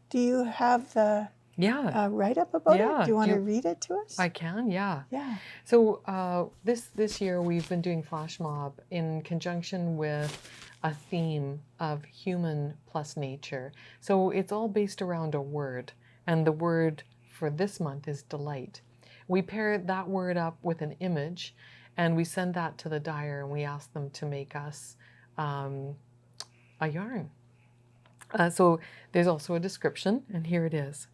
do you have the write-up about it? Do you want to read it to us? I can, yeah. Yeah. So this year we've been doing flash mob in conjunction with a theme of human plus nature. So it's all based around a word, and the word for this month is delight. We pair that word up with an image, and we send that to the dyer, and we ask them to make us a yarn. So there's also a description, and here it is.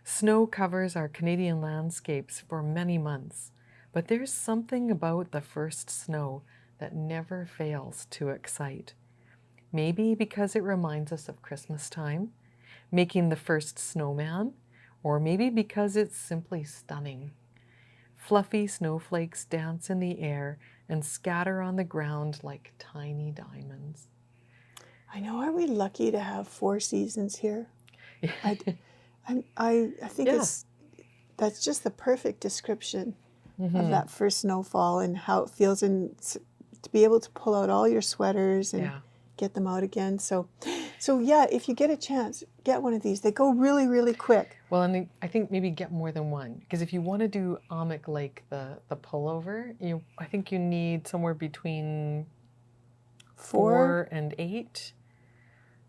Snow covers our Canadian landscapes for many months, but there's something about the first snow that never fails to excite. Maybe because it reminds us of Christmas time, making the first snowman, or maybe because it's simply stunning. Fluffy snowflakes dance in the air and scatter on the ground like tiny diamonds. I know. Are we lucky to have 4 seasons here? I think that's just the perfect description of that first snowfall and how it feels, and to be able to pull out all your sweaters and get them out again. So yeah, if you get a chance, get one of these. They go really, really quick. Well, and I think maybe get more than one, because if you want to do Amic like the pullover, I think you need somewhere between 4 and 8.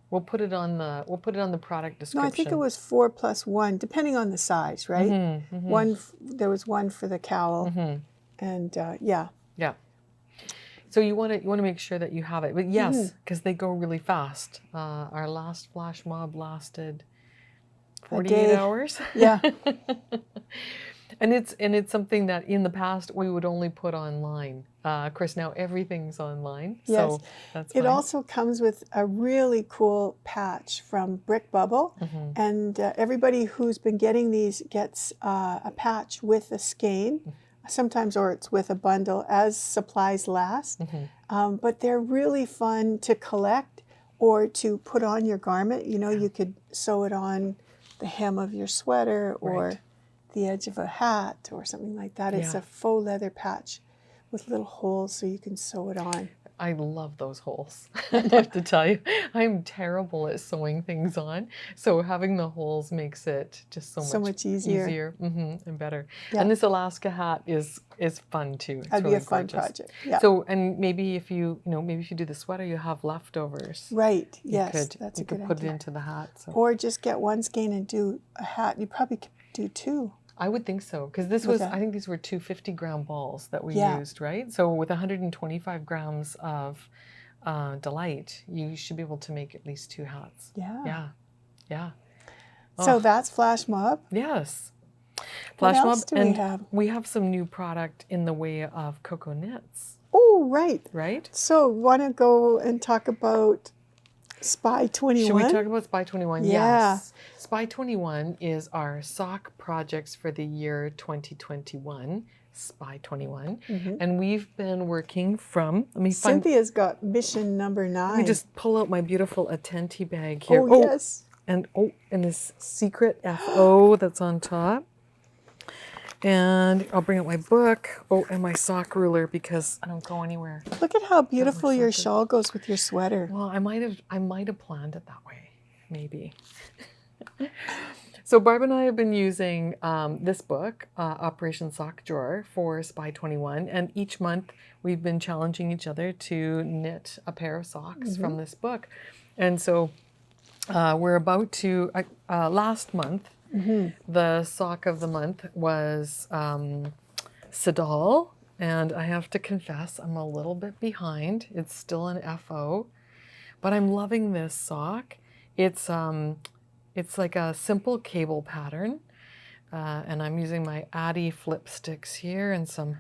We'll put it on the product description. No, I think it was 4 plus 1, depending on the size, right? There was one for the cowl, and yeah. So you want to make sure that you have it, but yes, because they go really fast. Our last flash mob lasted 48 hours. Yeah. And it's something that in the past we would only put online. Of course, now everything's online. Yes. So that's fine. It also comes with a really cool patch from Brick Bubble. And everybody who's been getting these gets a patch with a skein, sometimes, or it's with a bundle as supplies last. But they're really fun to collect or to put on your garment. You know, you could sew it on the hem of your sweater or the edge of a hat or something like that. It's a faux leather patch with little holes so you can sew it on. I love those holes. I have to tell you, I'm terrible at sewing things on. So having the holes makes it just so much easier and better. Yeah. And this Alaska hat is fun too. It's That'd really be a fun project. Yeah. So, and maybe if you do the sweater, you have leftovers. Right. You Yes. could, that's a you good could put idea. it into the hat. So. Or just get one skein and do a hat. You probably could do 2. I would think so, because this was, I think these were 2 50-gram balls that we used, right? So with 125 grams of delight, you should be able to make at least 2 hats. Yeah. So that's Flash Mob. Yes. Flash Mob. What else do we have? We have some new product in the way of Cocoknits. Oh, right. Right? So want to go and talk about Spy 21? Should we talk about Spy 21? Yeah. Yes. Spy 21 is our sock projects for the year 2021, Spy 21. And we've been working from, Cynthia's got mission number 9. Let me just pull out my beautiful Attenti bag here. Oh, yes. And this secret FO that's on top. And I'll bring out my book. Oh, and my sock ruler because I don't go anywhere. Look at how beautiful your shawl goes with your sweater. Well, I might have planned it that way, maybe. So Barb and I have been using this book, Operation Sock Drawer, for Spy 21, and each month we've been challenging each other to knit a pair of socks from this book. And so we're about to, last month, the sock of the month was Siddal, and I have to confess I'm a little bit behind. It's still an FO, but I'm loving this sock. It's like a simple cable pattern, and I'm using my ADDI Flipstix here and some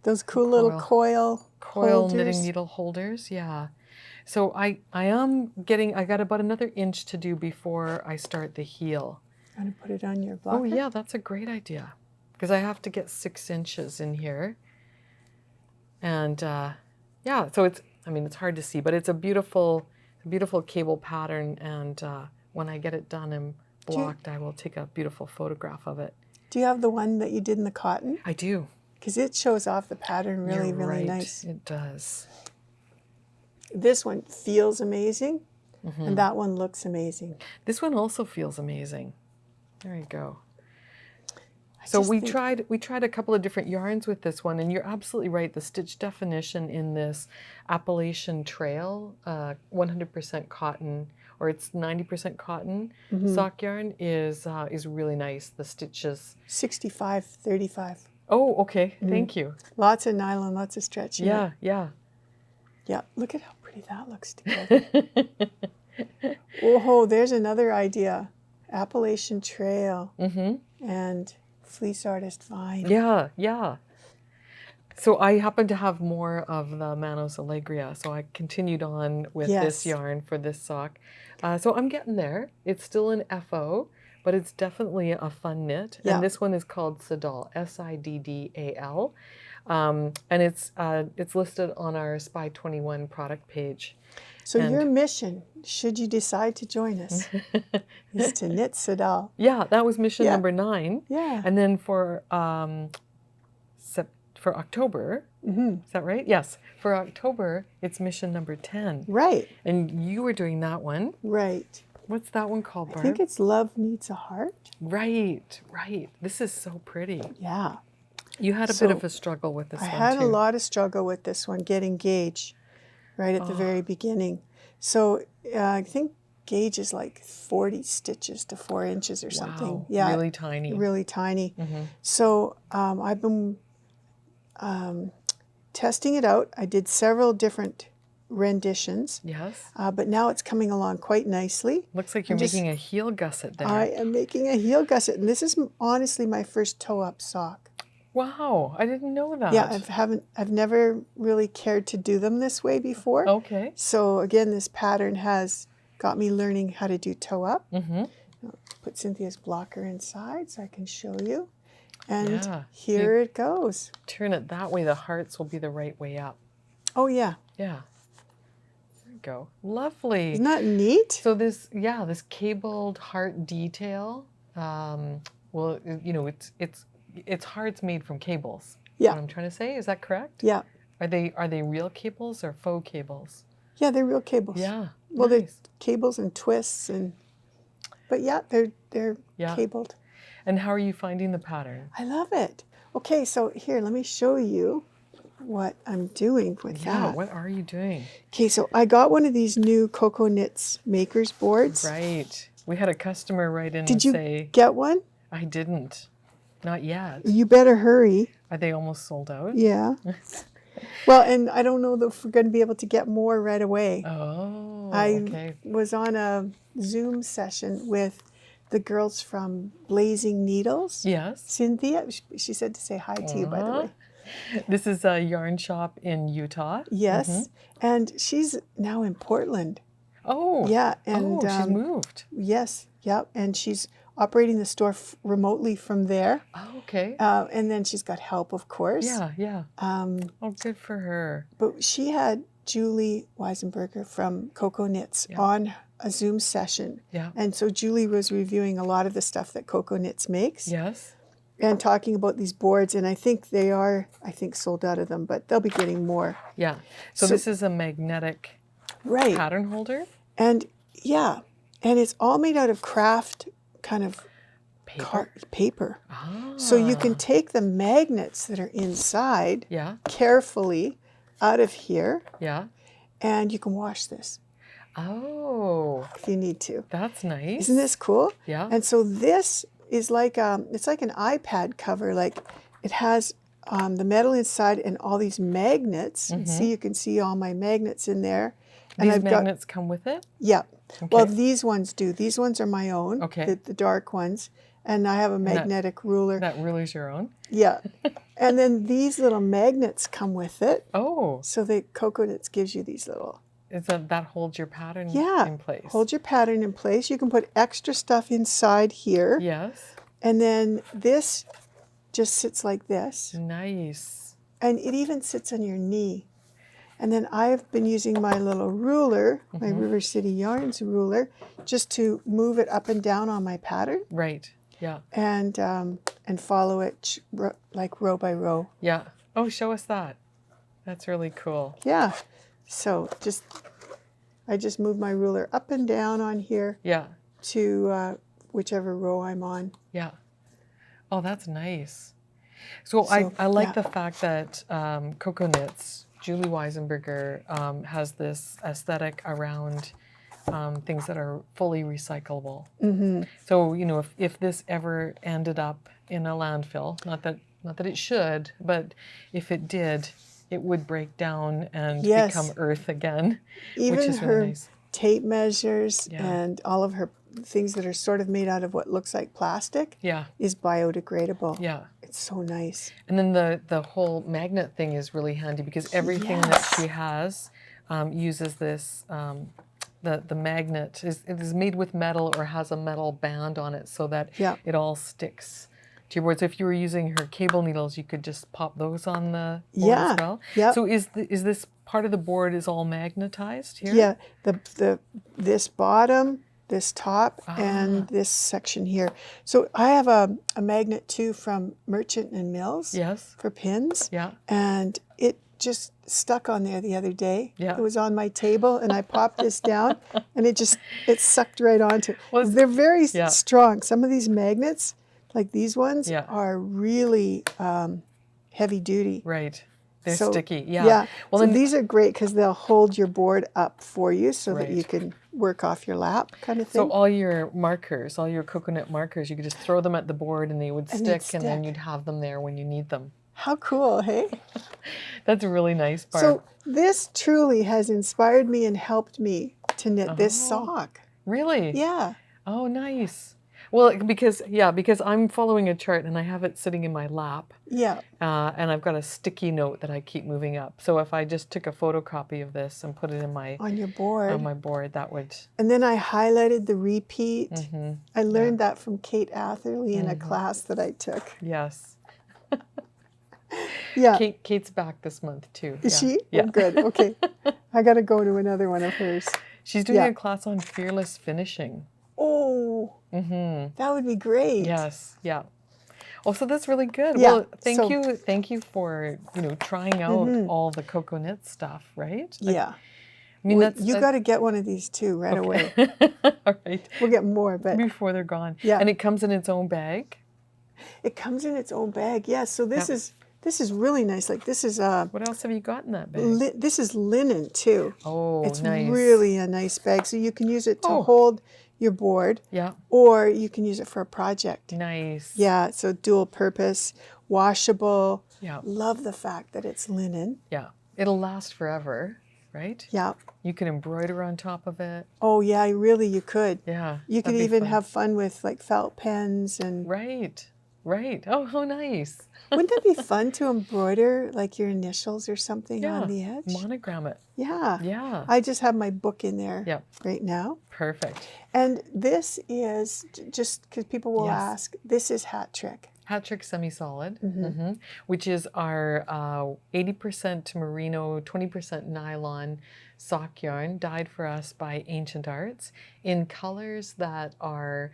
those cool little coil holders. knitting needle holders. Yeah. So I got about another inch to do before I start the heel. I'm going to put it on your blocker. Oh yeah, that's a great idea, because I have to get 6 inches in here. And yeah, so it's hard to see, but it's a beautiful cable pattern, and when I get it done and blocked, I will take a beautiful photograph of it. Do you have the one that you did in the cotton? I do. Because it shows off the pattern really, You're really right. nice. It does. This one feels amazing, and that one looks amazing. This one also feels amazing. There you go. So we tried a couple of different yarns with this one, and you're absolutely right. The stitch definition in this Appalachian Trail 100% cotton, or it's 90% cotton sock yarn is really nice. The stitches 65-35. Oh, okay. Thank you. Lots of nylon, lots of stretch. Yeah, yeah. Yeah, look at how pretty that looks together. Oh, there's another idea. Appalachian Trail and Fleece Artist Vine. Yeah, yeah. So I happen to have more of the Manos Allegria, so I continued on with this yarn for this sock. So I'm getting there. It's still an FO, but it's definitely a fun knit. Yeah. And this one is called Siddal, Siddal. And it's listed on our Spy 21 product page. So your mission, should you decide to join us, is to knit Siddal. Yeah, that was mission number 9. Yeah. And then for October, is that right? Yes. For October, it's mission number 10. Right. And you were doing that one. Right. What's that one called, Barb? I think it's Love Needs a Heart. Right, right. This is so pretty. Yeah. You had a bit of a struggle with this one, too. I had a lot of struggle with this one, getting gauge right at the very beginning. So I think gauge is like 40 stitches to 4 inches or something. Wow, yeah, really tiny. Really tiny. So I've been testing it out. I did several different renditions. Yes. But now it's coming along quite nicely. Looks like you're making a heel gusset there. I am making a heel gusset, and this is honestly my first toe-up sock. Wow, I didn't know that. Yeah, I've never really cared to do them this way before. Okay. So again, this pattern has got me learning how to do toe-up. I'll put Cynthia's blocker inside so I can show you. And here it goes. Turn it that way, the hearts will be the right way up. Oh yeah. Yeah. There we go. Lovely. Isn't that neat? So this cabled heart detail, well, you know, it's hearts made from cables. Yeah. What I'm trying to say, is that correct? Yeah. Are they real cables or faux cables? Yeah, they're real cables. Yeah. Well, nice. they're cables and twists but yeah, they're cabled. And how are you finding the pattern? I love it. Okay, so here, let me show you what I'm doing with that. What are you doing? Okay, so I got one of these new Cocoknits makers boards. Right. We had a customer write in and Did say... you get one? I didn't. Not yet. You better hurry. Are they almost sold out? Yeah. Well, and I don't know if we're going to be able to get more right away. Oh, I was on a Zoom session with the girls from Blazing Needles. Yes. Cynthia, she said to say hi to you, by the way. This is a yarn shop in Utah. Yes. And she's now in Portland. Oh. Yeah. And she's moved. Yes. Yep. And she's operating the store remotely from there. Oh, okay. And then she's got help, of course. Yeah, yeah. Oh, good for her. But she had Julie Weisenberger from Cocoknits on a Zoom session. Yeah. And so Julie was reviewing a lot of the stuff that Cocoknits makes. Yes. And talking about these boards. And I think they are, sold out of them, but they'll be getting more. Yeah. So this is a magnetic pattern holder? And yeah. And it's all made out of craft kind of paper. So you can take the magnets that are inside carefully out of here. Yeah. And you can wash this. Oh. If you need to. That's nice. Isn't this cool? Yeah. And so this is like, it's like an iPad cover. Like it has the metal inside and all these magnets. And see, you can see all my magnets in there. And these magnets come with it? Yeah. Okay. Well, these ones do. These ones are my own. Okay. The dark ones. And I have a magnetic ruler. That ruler's your own? Yeah. And then these little magnets come with it. Oh. So the Cocoknits gives you these little. Is that holds your pattern in place? Hold your pattern in place. You can put extra stuff inside here. Yes. And then this just sits like this. Nice. And it even sits on your knee. And then I've been using my little ruler, my River City Yarns ruler, just to move it up and down on my pattern. Right. Yeah. And follow it like row by row. Yeah. Oh, show us that. That's really cool. Yeah. So I just move my ruler up and down on here. Yeah. To whichever row I'm on. Yeah. Oh, that's nice. So I like the fact that Cocoknits, Julie Weisenberger, has this aesthetic around things that are fully recyclable. So, you know, if this ever ended up in a landfill, not that it should, but if it did, it would break down and become earth again, even which is her really nice. Tape measures and all of her things that are sort of made out of what looks like plastic is biodegradable. Yeah. It's so nice. And then the whole magnet thing is really handy because everything that she has uses this, the magnet is made with metal or has a metal band on it so that it all sticks to your board. So if you were using her cable needles, you could just pop those on the board as well. Yeah. So is this part of the board is all magnetized here? Yeah. This bottom, this top, and this section here. So I have a magnet too from Merchant and Mills. Yes. For pins. Yeah. And it just stuck on there the other day. Yeah. It was on my table and I popped this down and it sucked right onto it. Well, they're very strong. Some of these magnets, like these ones, are really heavy duty. Right. They're sticky. Yeah. Yeah. Well, so then these are great because they'll hold your board up for you so that you can work off your lap kind of thing. So all your markers, all your coconut markers, you could just throw them at the board and they would stick and then you'd have them there when you need them. How cool, hey? That's really nice, Barb. So this truly has inspired me and helped me to knit this sock. Really? Yeah. Oh, nice. Well, because I'm following a chart and I have it sitting in my lap. Yeah. And I've got a sticky note that I keep moving up. So if I just took a photocopy of this and put it in my on your board, that would. And then I highlighted the repeat. I learned that from Kate Atherley in a class that I took. Yes. Yeah. Kate's back this month too. Is she? Yeah. Oh, good. Okay. I got to go to another one of hers. She's doing a class on fearless finishing. Oh, that would be great. Yes, yeah. Oh, so that's really good. Yeah, well, thank you for trying out all the Cocoknit stuff, right? Yeah. I mean, you got to get one of these too right away. All right. We'll get more, but before they're gone. Yeah. And it comes in its own bag. It comes in its own bag. Yeah. So this is really nice. Like this is what else have you got in that bag? This is linen too. Oh, it's nice. really a nice bag. So you can use it to hold your board. Yeah. Or you can use it for a project. Nice. Yeah. So dual purpose, washable. Yeah. Love the fact that it's linen. Yeah. It'll last forever, right? Yeah. You can embroider on top of it. Oh yeah, you could. Yeah. You could even have fun with like felt pens and. Right. Oh, how nice. Wouldn't that be fun to embroider like your initials or something on the edge? Monogram it. Yeah. Yeah. I just have my book in there right now. Perfect. And this is, just because people will ask, this is Hat Trick. Hat Trick Semi-Solid, which is our 80% merino, 20% nylon sock yarn dyed for us by Ancient Arts in colors that are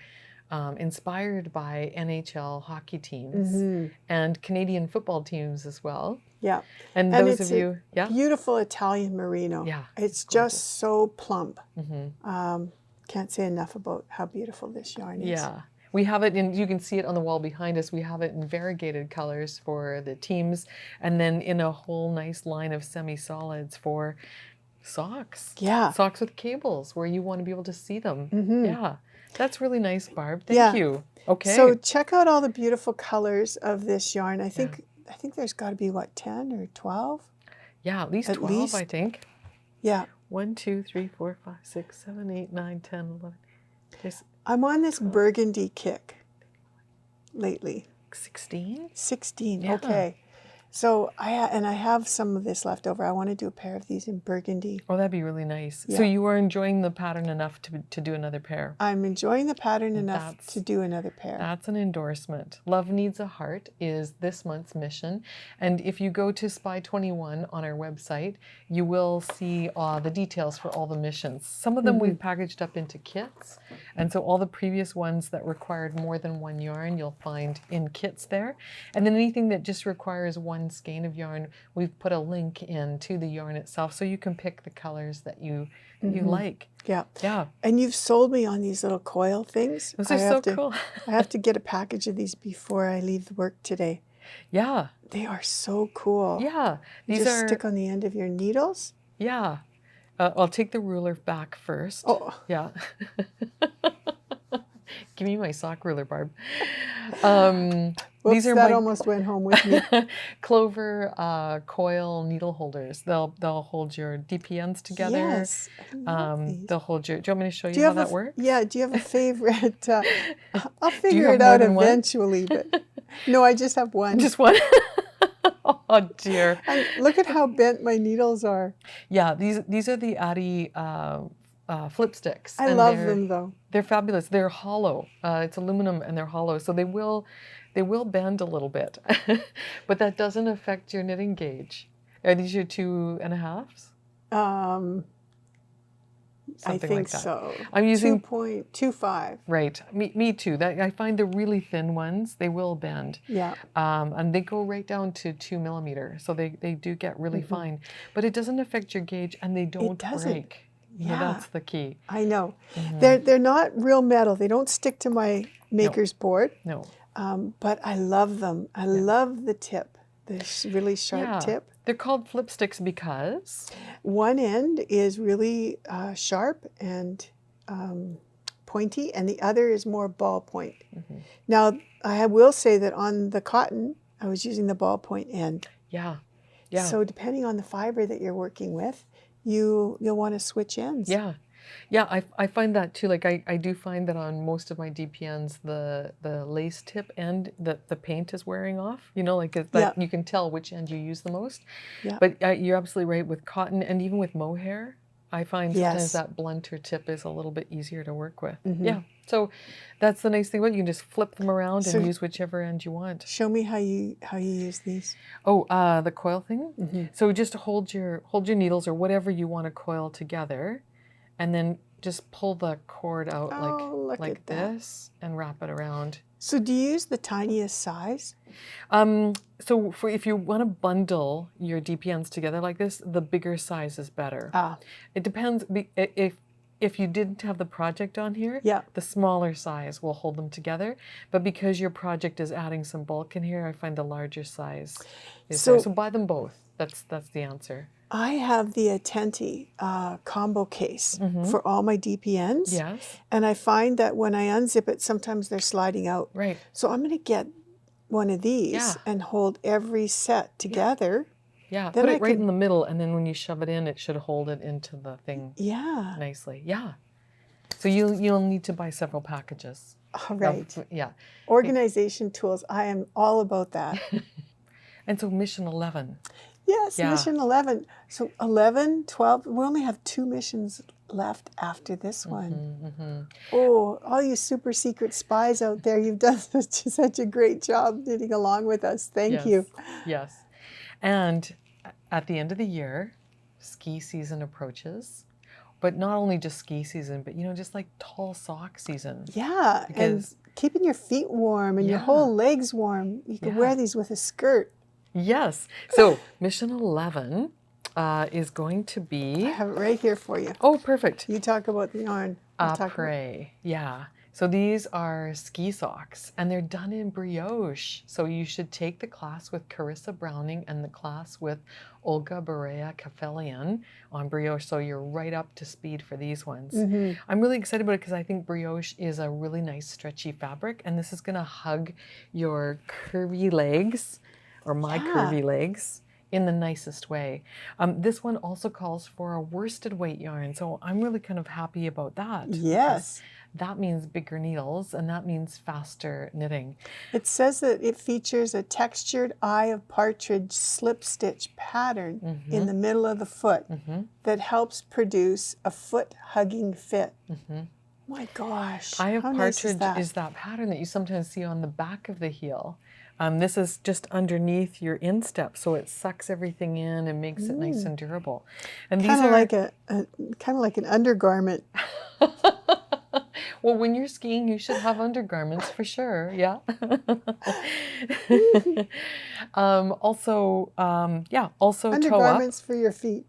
inspired by NHL hockey teams and Canadian football teams as well. Yeah. And those of you, beautiful Italian merino. Yeah. It's just so plump. Can't say enough about how beautiful this yarn is. Yeah. We have it in, you can see it on the wall behind us, we have it in variegated colors for the teams, and then in a whole nice line of semi-solids for socks. Yeah. Socks with cables where you want to be able to see them. Yeah. That's really nice, Barb. Yeah. Thank you. Okay. So check out all the beautiful colors of this yarn. I think there's got to be, what, 10 or 12? Yeah, at least 12, I think. Yeah. 1, 2, 3, 4, 5, 6, 7, 8, 9, 10, 11. I'm on this burgundy kick lately. 16? 16, Yeah. okay. So I have some of this left over. I want to do a pair of these in burgundy. Oh, that'd be really nice. Yeah. So you are enjoying the pattern enough to do another pair? I'm enjoying the pattern enough to do another pair. That's an endorsement. Love Needs a Heart is this month's mission. And if you go to Spy 21 on our website, you will see the details for all the missions. Some of them we've packaged up into kits. And so all the previous ones that required more than one yarn, you'll find in kits there. And then anything that just requires one skein of yarn, we've put a link in to the yarn itself so you can pick the colors that you like. Yeah. Yeah. And you've sold me on these little coil things. Those are so cool. I have to get a package of these before I leave work today. Yeah. They are so cool. Yeah. These just stick on the end of your needles. Yeah. I'll take the ruler back first. Oh. Yeah. Give me my sock ruler, Barb. Whoops, these are that almost went home with me. Clover coil needle holders. They'll hold your DPNs together. Yes. They'll hold your. Do you want me to show you how that works? Yeah. Do you have a favorite? I'll figure it out eventually. But no, I just have one. Just one. Oh dear. And look at how bent my needles are. Yeah. These are the ADDI Flipstix. I love them though. They're fabulous. They're hollow. It's aluminum and they're hollow, so they will bend a little bit, but that doesn't affect your knitting gauge. Are these your 2.5s? I think like that. so. I'm using 2.25. Right. Me too. I find the really thin ones, they will bend. Yeah. And they go right down to 2 millimeter, so they do get really fine. But it doesn't affect your gauge, and they don't break. Yeah. So that's the key. I know. They're not real metal. They don't stick to my maker's board. No. But I love them. I love the tip, this really sharp tip. They're called Flipstix because? One end is really sharp and pointy, and the other is more ballpoint. Now, I will say that on the cotton, I was using the ballpoint end. Yeah. Yeah. So depending on the fiber that you're working with, you'll want to switch ends. Yeah. Yeah, I find that too. Like I do find that on most of my DPNs, the lace tip end, the paint is wearing off. You know, like you can tell which end you use the most. Yeah. But you're absolutely right with cotton and even with mohair. I find sometimes that blunter tip is a little bit easier to work with. Yeah. So that's the nice thing about it. You can just flip them around and use whichever end you want. Show me how you use these. Oh, the coil thing. So just hold your needles or whatever you want to coil together. And then just pull the cord out like this and wrap it around. So do you use the tiniest size? So if you want to bundle your DPNs together like this, the bigger size is better. It depends. If you didn't have the project on here, the smaller size will hold them together. But because your project is adding some bulk in here, I find the larger size is there. So buy them both. That's the answer. I have the Attenti combo case for all my DPNs. Yes. And I find that when I unzip it, sometimes they're sliding out. Right. So I'm going to get one of these and hold every set together. Yeah, then put it right in the middle, and then when you shove it in, it should hold it into the thing nicely. Yeah. So you'll need to buy several packages. All right. Yeah. Organization tools. I am all about that. And so mission 11. Yes, mission 11. So 11, 12, we only have 2 missions left after this one. Oh, all you super secret spies out there, you've done such a great job knitting along with us. Thank you. Yes. And at the end of the year, ski season approaches. But not only just ski season, but just like tall sock season. Yeah, and keeping your feet warm and your whole legs warm. You can wear these with a skirt. Yes. So mission 11 is going to I be... have it right here for you. Oh, perfect. You talk about the yarn. Après, yeah. So these are ski socks, and they're done in brioche. So you should take the class with Carissa Browning and the class with Olga Berea Kafelian on brioche. So you're right up to speed for these ones. I'm really excited about it because I think brioche is a really nice stretchy fabric, and this is going to hug your curvy legs, or my curvy legs, in the nicest way. This one also calls for a worsted weight yarn, so I'm really kind of happy about that. Yes. That means bigger needles, and that means faster knitting. It says that it features a textured eye of partridge slip stitch pattern in the middle of the foot that helps produce a foot hugging fit. My gosh. Eye of how partridge nice is that pattern that you sometimes see on the back of the heel. This is just underneath your instep, so it sucks everything in and makes it nice and durable. And these kind of are like kind of like an undergarment. Well, when you're skiing, you should have undergarments for sure. Yeah. Also Undergarments for your feet.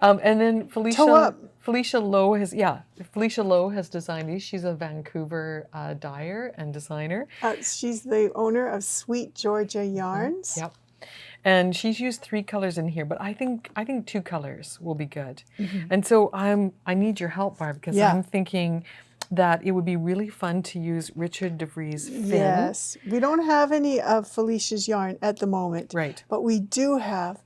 And then Toe up. Felicia Lowe has designed these. She's a Vancouver dyer and designer. She's the owner of Sweet Georgia Yarns. Yep. And she's used 3 colors in here, but I think 2 colors will be good. And so I need your help, Barb, because I'm thinking that it would be really fun to use Richard DeVries Finn. Yes. We don't have any of Felicia's yarn at the moment. Right. But we do have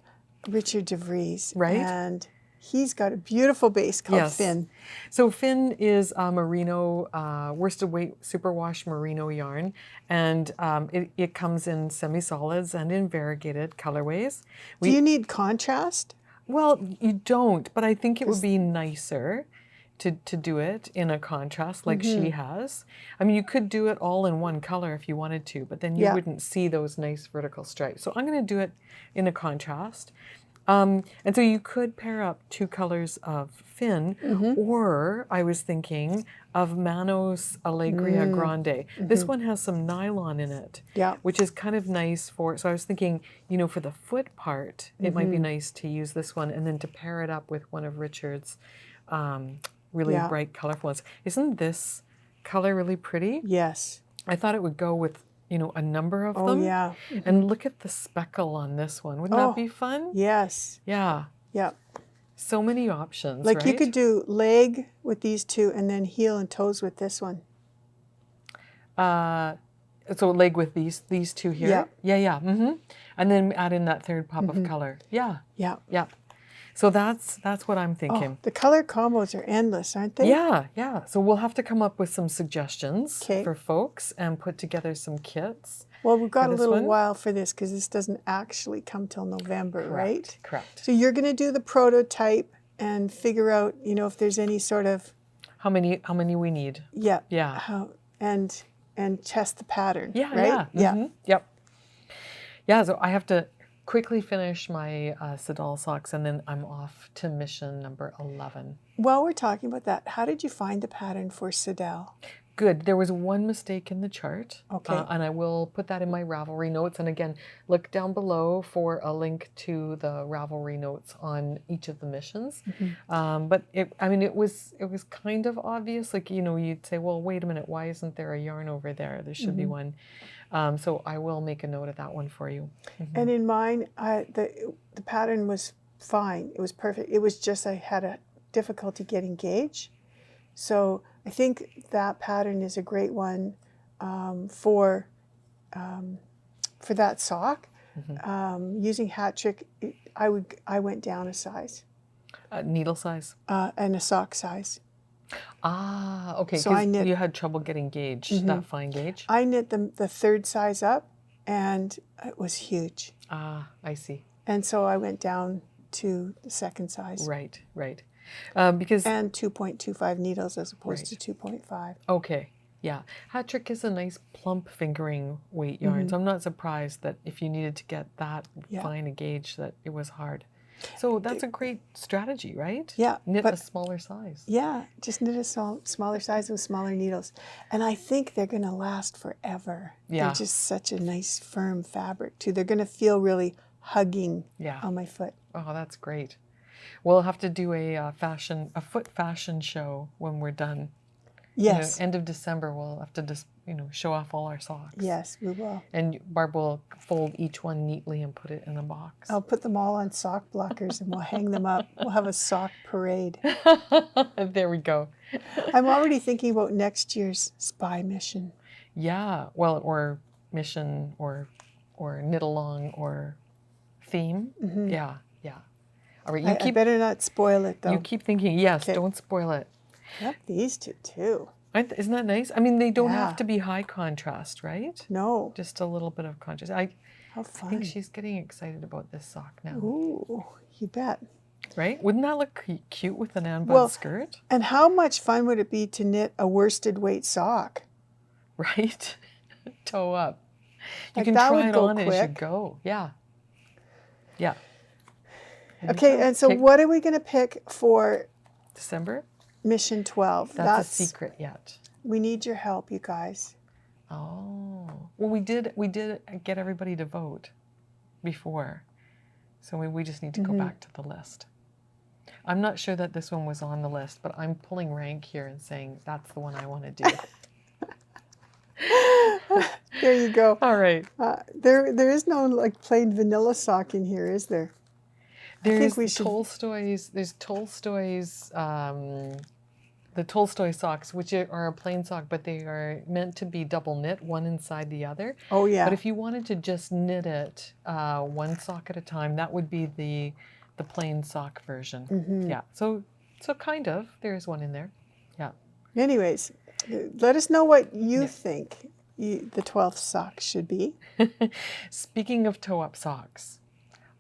Richard DeVries. Right. And he's got a beautiful base called Finn. So Finn is a merino, worsted weight superwash merino yarn, and it comes in semi-solids and in variegated colorways. Do you need contrast? Well, you don't, but I think it would be nicer to do it in a contrast like she has. I mean, you could do it all in one color if you wanted to, but then you wouldn't see those nice vertical stripes. So I'm going to do it in a contrast. And so you could pair up 2 colors of Finn, or I was thinking of Manos Allegria Grande. This one has some nylon in it, which is kind of nice for, so I was thinking, you know, for the foot part, it might be nice to use this one and then to pair it up with one of Richard's really bright, colorful ones. Isn't this color really pretty? Yes. I thought it would go with, you know, a number of them. Yeah. And look at the speckle on this one. Wouldn't that be fun? Yes. Yeah. Yep. So many options, like right? you could do leg with these 2 and then heel and toes with this one. So leg with these 2 here? Yeah. And then add in that 3rd pop of color. Yeah. So that's what I'm thinking. The color combos are endless, aren't they? Yeah. So we'll have to come up with some suggestions for folks and put together some kits. Well, we've got a little while for this because this doesn't actually come till November, right? Correct. So you're going to do the prototype and figure out, you know, if there's any sort of how many we need. Yeah. And test the pattern. Right? Yep. Yeah. So I have to quickly finish my Siddal socks, and then I'm off to mission number 11. While we're talking about that, how did you find the pattern for Siddal? Good. There was one mistake in the chart. Okay. And I will put that in my Ravelry notes. And again, look down below for a link to the Ravelry notes on each of the missions. But it was kind of obvious. Like, you know, you'd say, well, wait a minute, why isn't there a yarn over there? There should be one. So I will make a note of that one for you. And in mine, the pattern was fine. It was perfect. It was just I had a difficulty getting gauge. So I think that pattern is a great one for that sock. Using hat trick, I went down a size. Needle size? And a sock size. Ah, okay. So I knit. You had trouble getting gauge, that fine gauge? I knit the 3rd size up, and it was huge. Ah, I see. And so I went down to the 2nd size. Right. Because and 2.25 needles as opposed to 2.5. Okay. Yeah. Hat trick is a nice plump fingering weight yarn. So I'm not surprised that if you needed to get that fine a gauge that it was hard. So that's a great strategy, right? Yeah. Knit a smaller size. Yeah. Just knit a smaller size with smaller needles. And I think they're going to last forever. Yeah. They're just such a nice firm fabric too. They're going to feel really hugging on my foot. Oh, that's great. We'll have to do a foot fashion show when we're done. Yes. End of December, we'll have to just, show off all our socks. Yes, we will. And Barb will fold each one neatly and put it in a box. I'll put them all on sock blockers and we'll hang them up. We'll have a sock parade. There we go. I'm already thinking about next year's spy mission. Yeah, well, or mission or knit along or theme. Yeah. All right, I better not spoil it, though. You keep thinking, yes, don't spoil it. Yep, these two, too. Isn't that nice? I mean, they don't have to be high contrast, right? No. Just a little bit of contrast. How fun. I think she's getting excited about this sock now. Ooh, you bet. Right? Wouldn't that look cute with an Anbud skirt? And how much fun would it be to knit a worsted weight sock? Right? Toe up. You Like can that try would it go on as you quick. go. Yeah. Yeah. Okay, and so what are we going to pick for December? Mission 12? That's a secret yet. We need your help, you guys. Oh. Well, we did get everybody to vote before. So we just need to go back to the list. I'm not sure that this one was on the list, but I'm pulling rank here and saying that's the one I want to do. There you go. All right. There is no like plain vanilla sock in here, is there? There's Tolstoy's, the Tolstoy socks, which are a plain sock, but they are meant to be double knit, one inside the other. Oh, yeah. But if you wanted to just knit it one sock at a time, that would be the plain sock version. Yeah. So kind of. There is one in there. Yeah. Anyways, let us know what you think the 12th sock should be. Speaking of toe-up socks,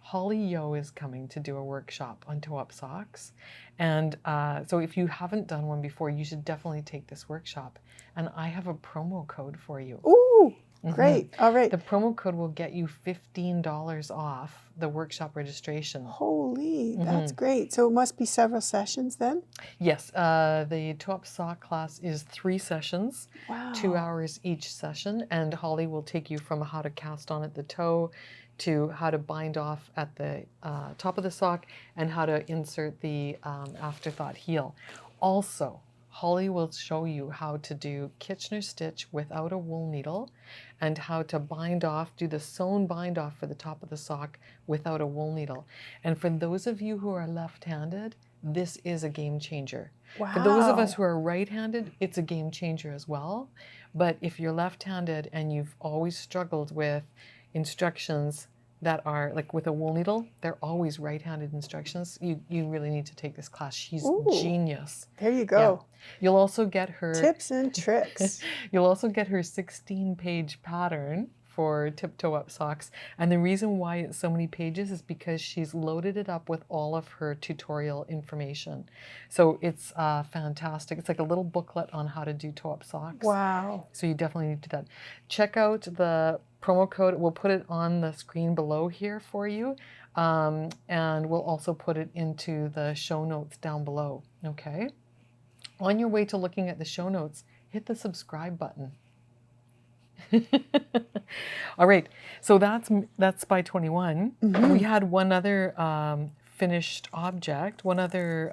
Holli Yeoh is coming to do a workshop on toe-up socks. And so if you haven't done one before, you should definitely take this workshop. And I have a promo code for you. Ooh, great. All right. The promo code will get you $15 off the workshop registration. Holy, that's great. So it must be several sessions then? Yes. The toe-up sock class is 3 sessions, Wow. 2 hours each session. And Holli will take you from how to cast on at the toe to how to bind off at the top of the sock and how to insert the afterthought heel. Also, Holli will show you how to do Kitchener stitch without a wool needle and how to bind off, do the sewn bind off for the top of the sock without a wool needle. And for those of you who are left-handed, this is a game changer. Wow. For those of us who are right-handed, it's a game changer as well. But if you're left-handed and you've always struggled with instructions that are like with a wool needle, they're always right-handed instructions. You really need to take this class. She's genius. There you go. Yeah. You'll also get her tips and tricks. You'll also get her 16-page pattern for tiptoe up socks. And the reason why it's so many pages is because she's loaded it up with all of her tutorial information. So it's fantastic. It's like a little booklet on how to do toe-up socks. Wow. So you definitely need to do that. Check out the promo code. We'll put it on the screen below here for you. And we'll also put it into the show notes down below. Okay? On your way to looking at the show notes, hit the subscribe button. All right, so that's Spy 21. We had one other finished object, one other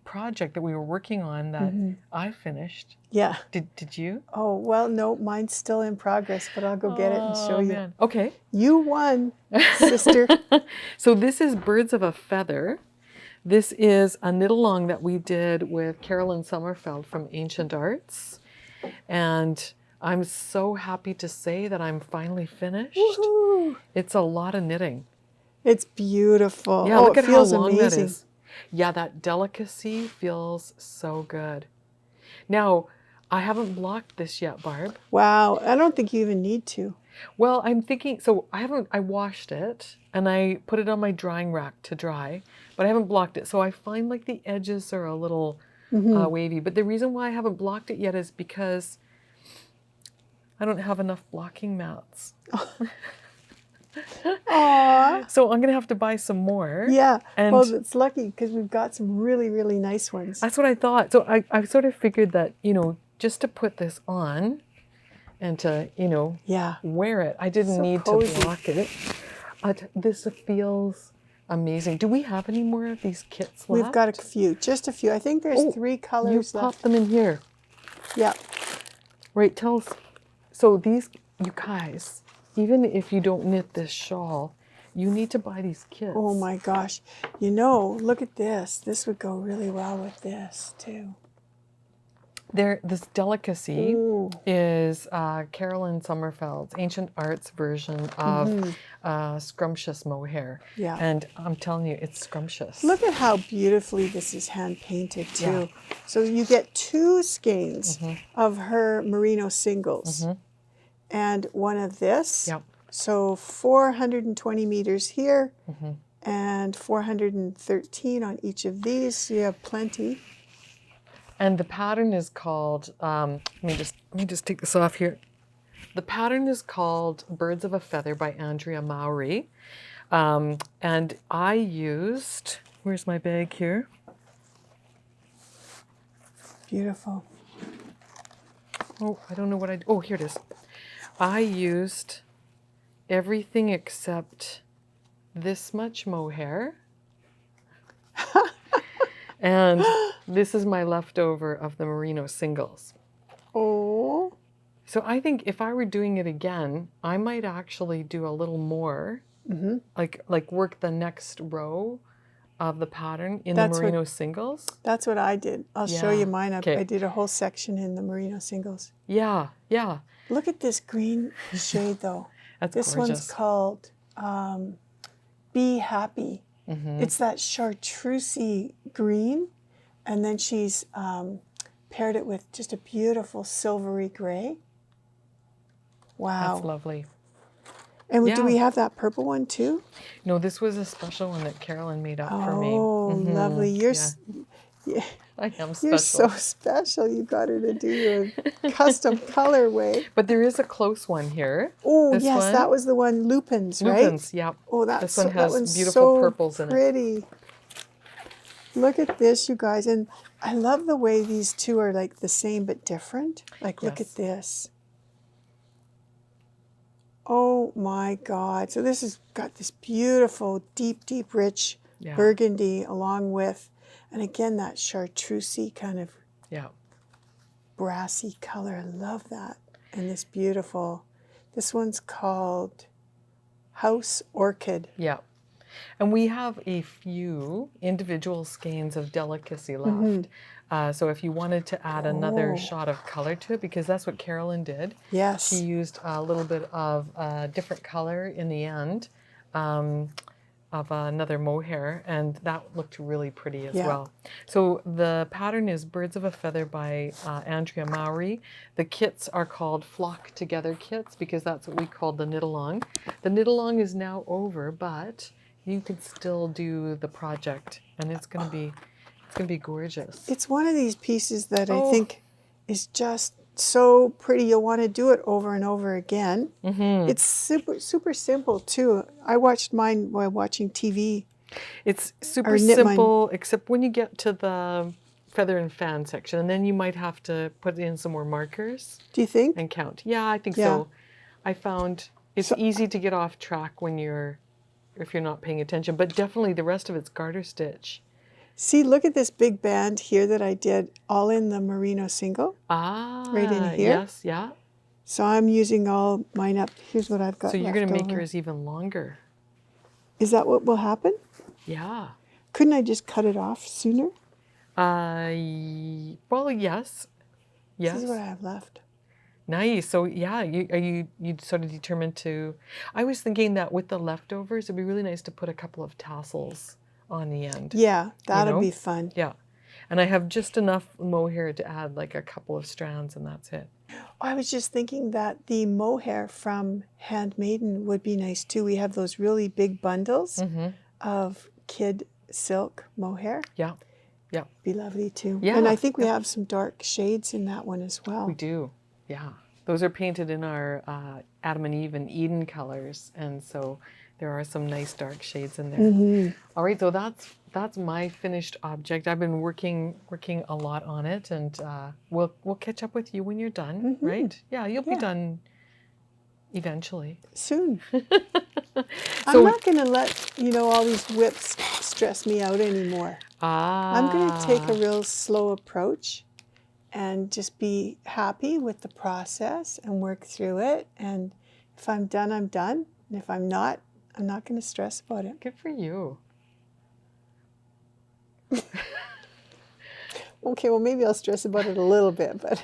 project that we were working on that I finished. Yeah. Did you? Oh, well, no, mine's still in progress, but I'll go get it and show you. Man. Okay. You won, sister. So this is Birds of a Feather. This is a knit along that we did with Carolyn Sommerfeld from Ancient Arts. And I'm so happy to say that I'm finally finished. Woohoo. It's a lot of knitting. It's beautiful. Yeah, look at how long that amazing. is. Yeah, that delicacy feels so good. Now, I haven't blocked this yet, Barb. Wow, I don't think you even need to. Well, I'm thinking, so I washed it and I put it on my drying rack to dry, but I haven't blocked it. So I find like the edges are a little wavy. But the reason why I haven't blocked it yet is because I don't have enough blocking mats. Aww. So I'm going to have to buy some more. Yeah, and well, it's lucky because we've got some really, really nice ones. That's what I thought. So I sort of figured that, you know, just to put this on and to, you know, wear it, I didn't need to block it. This feels amazing. Do we have any more of these kits left? We've got a few, just a few. I think there's 3 colors you left. pop them in here. Yeah. Right, tell us. So these, you guys, even if you don't knit this shawl, you need to buy these kits. Oh my gosh. You know, look at this. This would go really well with this too. This delicacy is Carolyn Sommerfeld's Ancient Arts version of scrumptious mohair. Yeah. And I'm telling you, it's scrumptious. Look at how beautifully this is hand painted too. Yeah. So you get 2 skeins of her merino singles and one of this. Yep. So 420 meters here and 413 on each of these. So you have plenty. And the pattern is called, let me just take this off here. The pattern is called Birds of a Feather by Andrea Mowry. And I used, where's my bag here? Beautiful. Oh, I don't know what oh, here it is. I used everything except this much mohair. And this is my leftover of the merino singles. Oh. So I think if I were doing it again, I might actually do a little more, like work the next row of the pattern in the merino singles. That's what I did. I'll show you mine. I did a whole section in the merino singles. Yeah, yeah. Look at this green shade though. This one's called Be Happy. It's that chartreusey green, and then she's paired it with just a beautiful silvery gray. Wow. That's lovely. And do we have that purple one too? No, this was a special one that Carolyn made up for me. Oh, lovely. I am special. You're so special. You got her to do your custom colorway. But there is a close one here. Oh, yes, that was the one, Lupins, right? Lupins, yeah. Oh, this one has beautiful purples in it. Pretty. Look at this, you guys. And I love the way these two are like the same but different. Like, look at this. Oh my God. So this has got this beautiful, deep, deep, rich burgundy along with, and again, that chartreusey kind of brassy color. I love that. And this beautiful, this one's called House Orchid. Yeah. And we have a few individual skeins of delicacy left. So if you wanted to add another shot of color to it, because that's what Carolyn did. Yes. She used a little bit of a different color in the end of another mohair, and that looked really pretty as well. So the pattern is Birds of a Feather by Andrea Mowry. The kits are called Flock Together kits because that's what we called the knit-along. The knit-along is now over, but you can still do the project, and it's going to be gorgeous. It's one of these pieces that I think is just so pretty. You'll want to do it over and over again. It's super, super simple too. I watched mine while watching TV. It's super simple, except when you get to the feather and fan section, and then you might have to put in some more markers. Do you think? And count. Yeah, I think so. I found it's easy to get off track if you're not paying attention, but definitely the rest of it's garter stitch. See, look at this big band here that I did all in the merino single. Right in here. Yes, yeah. So I'm using all mine up. Here's what I've got. So you're going to make yours even longer. Is that what will happen? Yeah. Couldn't I just cut it off sooner? Well, yes. Yes. This is what I have left. Nice. So yeah, you sort of determined to. I was thinking that with the leftovers, it'd be really nice to put a couple of tassels on the end. Yeah, that'll be fun. Yeah. And I have just enough mohair to add like a couple of strands, and that's it. I was just thinking that the mohair from Handmaiden would be nice too. We have those really big bundles of kid silk mohair. Yeah. Yeah. Be lovely too. Yeah. And I think we have some dark shades in that one as well. We do. Yeah. Those are painted in our Adam and Eve and Eden colors, and so there are some nice dark shades in there. All right, so that's my finished object. I've been working a lot on it, and we'll catch up with you when you're done, right? Yeah, you'll be done Eventually. Soon. I'm not going to let, all these whips stress me out anymore. I'm going to take a real slow approach and just be happy with the process and work through it. And if I'm done, I'm done. And if I'm not going to stress about it. Good for you. Okay, well, maybe I'll stress about it a little bit, but...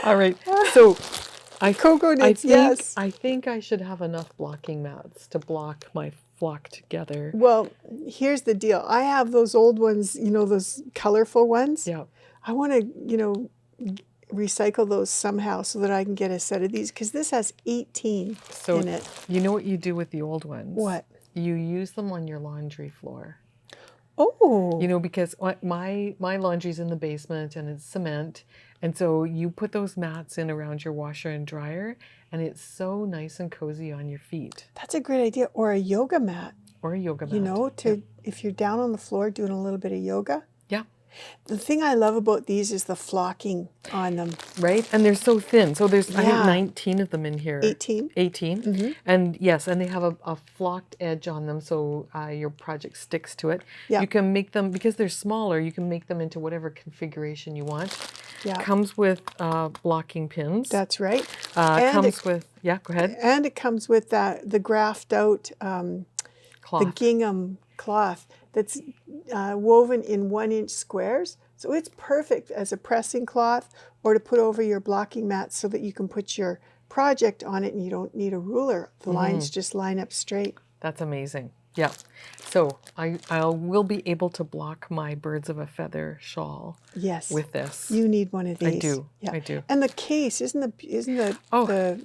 All right, so Cocoknits, yes. I think I should have enough blocking mats to block my flock together. Well, here's the deal. I have those old ones, those colorful ones. Yeah. I want to, recycle those somehow so that I can get a set of these, because this has 18 in it. You know what you do with the old ones? What? You use them on your laundry floor. Oh. Because my laundry's in the basement and it's cement. And so you put those mats in around your washer and dryer, and it's so nice and cozy on your feet. That's a great idea. Or a yoga mat. Or a yoga mat. If you're down on the floor doing a little bit of yoga. Yeah. The thing I love about these is the flocking on them. Right? And they're so thin. So I have 19 of them in here. 18. 18. Mm-hmm. And yes, and they have a flocked edge on them, so your project sticks to it. Yeah. You can make them, because they're smaller, you can make them into whatever configuration you want. Yeah. Comes with blocking pins. That's right. Comes with, go ahead. And it comes with the graphed out Cloth. the gingham cloth that's woven in 1-inch squares. So it's perfect as a pressing cloth or to put over your blocking mat so that you can put your project on it and you don't need a ruler. The lines just line up straight. That's amazing. Yeah. So I will be able to block my birds of a feather shawl. Yes. With this. You need one of these. I do. Yeah. I do. And the case, isn't the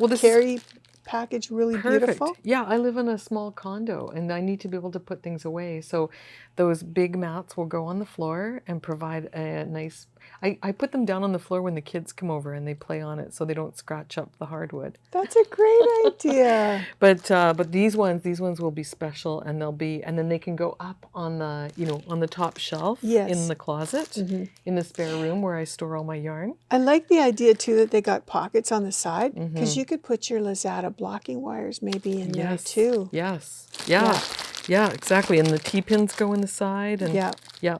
this carry package really beautiful? Yeah, I live in a small condo and I need to be able to put things away. So those big mats will go on the floor and provide a nice... I put them down on the floor when the kids come over and they play on it so they don't scratch up the hardwood. That's a great idea. But these ones will be special, and then they can go up on the on the top shelf in the closet in the spare room where I store all my yarn. I like the idea too that they got pockets on the side, because you could put your Lazada blocking wires maybe in there too. Yes. Yeah, exactly. And the T-pins go in the side. And yeah.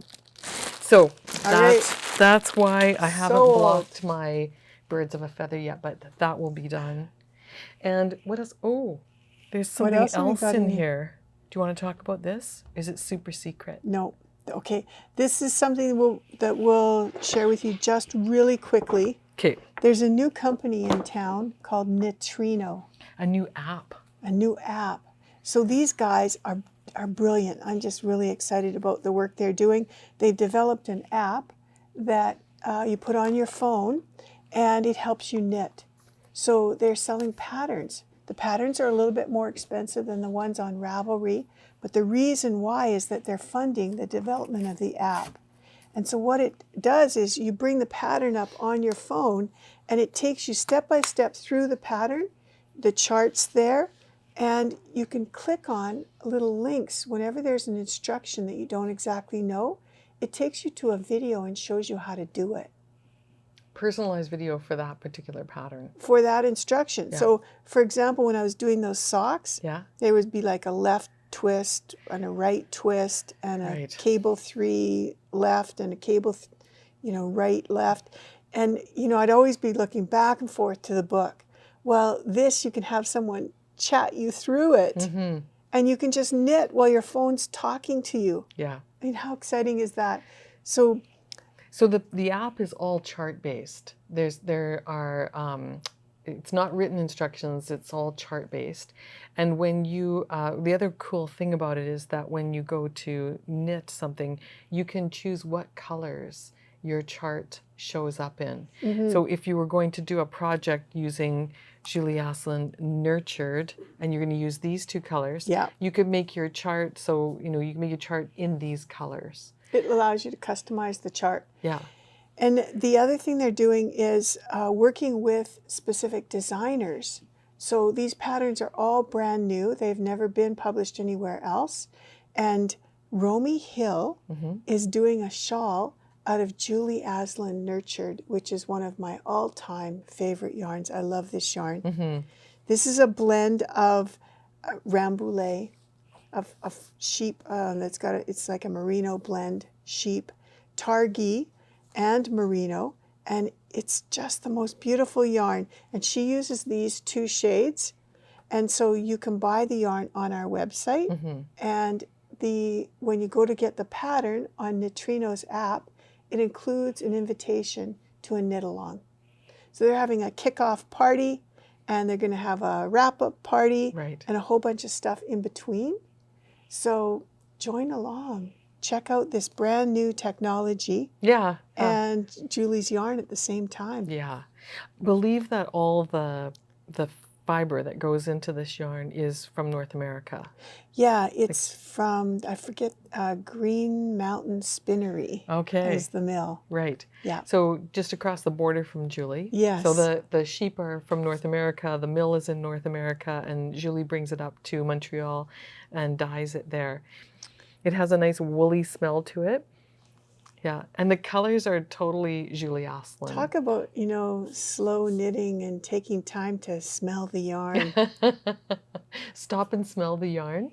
So that's why I haven't blocked my birds of a feather yet, but that will be done. And what else? Oh, there's something else in here. Do you want to talk about this? Is it super secret? No. Okay. This is something that we'll share with you just really quickly. Okay. There's a new company in town called Knitrino. A new app. A new app. So these guys are brilliant. I'm just really excited about the work they're doing. They've developed an app that you put on your phone and it helps you knit. So they're selling patterns. The patterns are a little bit more expensive than the ones on Ravelry, but the reason why is that they're funding the development of the app. And so what it does is you bring the pattern up on your phone and it takes you step by step through the pattern, the charts there, and you can click on little links whenever there's an instruction that you don't exactly know. It takes you to a video and shows you how to do it. Personalized video for that particular pattern. For that instruction. Yeah. So, for example, when I was doing those socks, there would be like a left twist and a right twist and a cable 3 left and a cable, right, left. And, I'd always be looking back and forth to the book. Well, this, you can have someone chat you through it and you can just knit while your phone's talking to you. Yeah. I mean, how exciting is that? So the app is all chart based. There are it's not written instructions, it's all chart based. And when you the other cool thing about it is that when you go to knit something, you can choose what colors your chart shows up in. So if you were going to do a project using Julie Asselin Nurtured, and you're going to use these 2 colors, you could make your chart so, you can make your chart in these colors. It allows you to customize the chart. Yeah. And the other thing they're doing is working with specific designers. So these patterns are all brand new. They've never been published anywhere else. And Romy Hill is doing a shawl out of Julie Asselin Nurtured, which is one of my all-time favorite yarns. I love this yarn. This is a blend of Rambouillet, of sheep that's got it's like a merino blend, sheep, Targhee, and merino, and it's just the most beautiful yarn. And she uses these 2 shades, and so you can buy the yarn on our website. And when you go to get the pattern on Knitrino's app, it includes an invitation to a knit along. So they're having a kickoff party, and they're going to have a wrap-up party, and a whole bunch of stuff in between. So join along. Check out this brand new technology. And Julie's yarn at the same time. Believe that all the fiber that goes into this yarn is from North America. It's from, I forget, Green Mountain Spinnery is the mill. So just across the border from Julie. So the sheep are from North America, the mill is in North America, and Julie brings it up to Montreal and dyes it there. It has a nice woolly smell to it. And the colors are totally Julie Asselin. Talk about, slow knitting and taking time to smell the yarn. Stop and smell the yarn.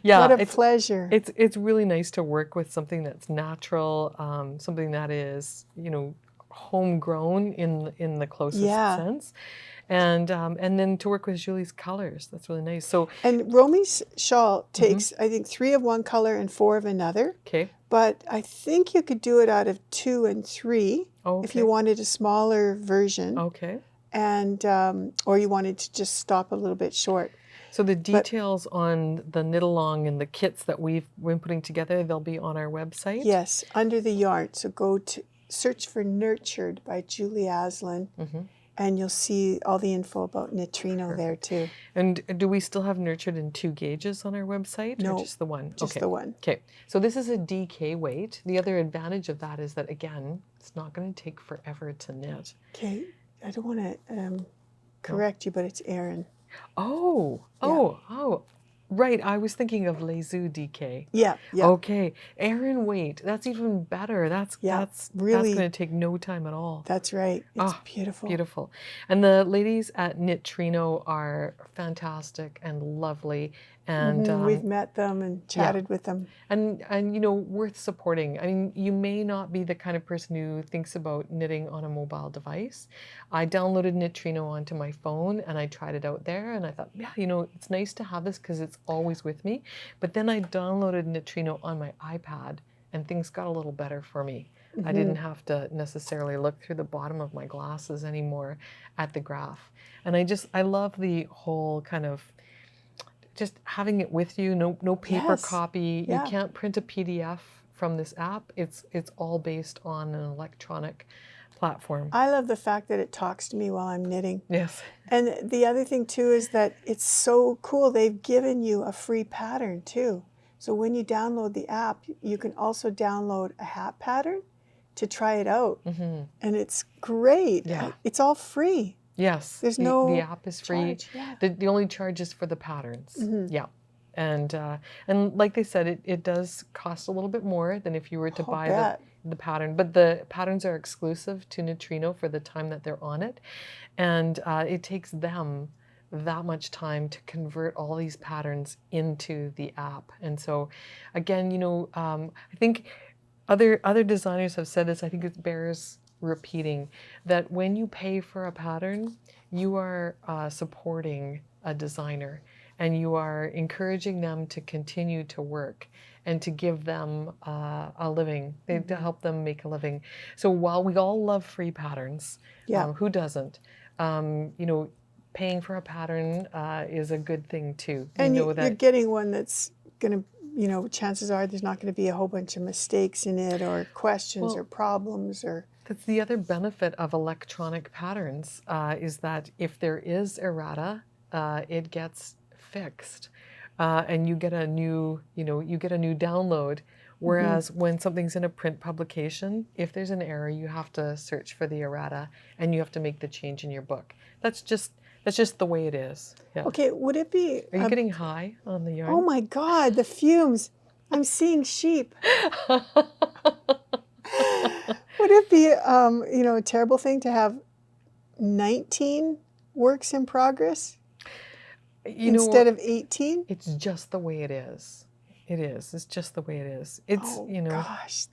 What a pleasure. It's really nice to work with something that's natural, something that is, homegrown in the closest sense. And then to work with Julie's colors, that's really nice. So, and Romy's shawl takes, I think, 3 of one color and 4 of another. But I think you could do it out of 2 and 3 if you wanted a smaller version. And or you wanted to just stop a little bit short. So the details on the knit along and the kits that we've been putting together, they'll be on our website. Yes, under the yarn. So go to search for Nurtured by Julie Asselin. And you'll see all the info about Knitrino there too. And do we still have Nurtured in 2 gauges on our website? No, or just the one? Just the one. So this is a DK weight. The other advantage of that is that, again, it's not going to take forever to knit. I don't want to correct you, but it's Erin. Right, I was thinking of Lezu DK. Erin weight, that's even better. That's really going to take no time at all. That's right. It's beautiful. Beautiful. And the ladies at Knitrino are fantastic and lovely. And we've met them and chatted with them. And worth supporting. I mean, you may not be the kind of person who thinks about knitting on a mobile device. I downloaded Knitrino onto my phone and I tried it out there, and I thought, it's nice to have this because it's always with me. But then I downloaded Knitrino on my iPad and things got a little better for me. I didn't have to necessarily look through the bottom of my glasses anymore at the graph. And I love the whole kind of just having it with you, no paper copy. You can't print a PDF from this app. It's all based on an electronic platform. I love the fact that it talks to me while I'm knitting. Yes. And the other thing too is that it's so cool. They've given you a free pattern too. So when you download the app, you can also download a hat pattern to try it out. And it's great. It's all free. Yes, there's the app is free. The only charge is for the patterns. And like they said, it does cost a little bit more than if you were to buy the pattern. But the patterns are exclusive to Knitrino for the time that they're on it, and it takes them that much time to convert all these patterns into the app. And so, again, I think other designers have said this. I think it bears repeating that when you pay for a pattern, you are supporting a designer and you are encouraging them to continue to work and to give them a living, to help them make a living. So while we all love free patterns, who doesn't? Paying for a pattern is a good thing too. And you're getting one that's going to, chances are there's not going to be a whole bunch of mistakes in it or questions or problems or... That's the other benefit of electronic patterns is that if there is errata, it gets fixed, and you get a new, download. Whereas when something's in a print publication, if there's an error, you have to search for the errata and you have to make the change in your book. That's just the way it is. Okay, would it be? Are you getting high on the yarn? Oh my God, the fumes! I'm seeing sheep. Would it be, you know, a terrible thing to have 19 works in progress instead of 18? It's just the way it is. It is. It's just the way it is. It's, Oh, you know. gosh.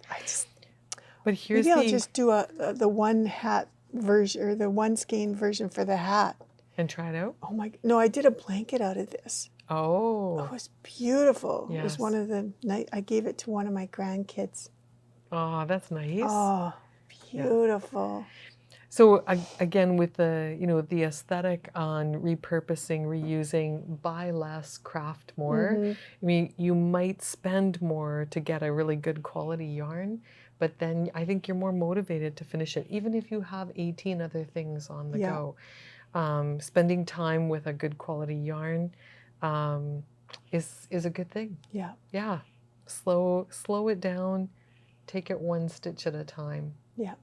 But here's maybe I'll just do the one hat version or the one skein version for the hat. And try it out? Oh my, no, I did a blanket out of this. Oh. It was beautiful. Yes. It was one of the night I gave it to one of my grandkids. Oh, that's nice. Oh, beautiful. Yeah. So again, with the, you know, the aesthetic on repurposing, reusing, buy less, craft more. I mean, you might spend more to get a really good quality yarn, but then I think you're more motivated to finish it, even if you have 18 other things on the go. Spending time with a good quality yarn is a good thing. Yeah. Yeah. Slow it down. Take it one stitch at a time. Yeah.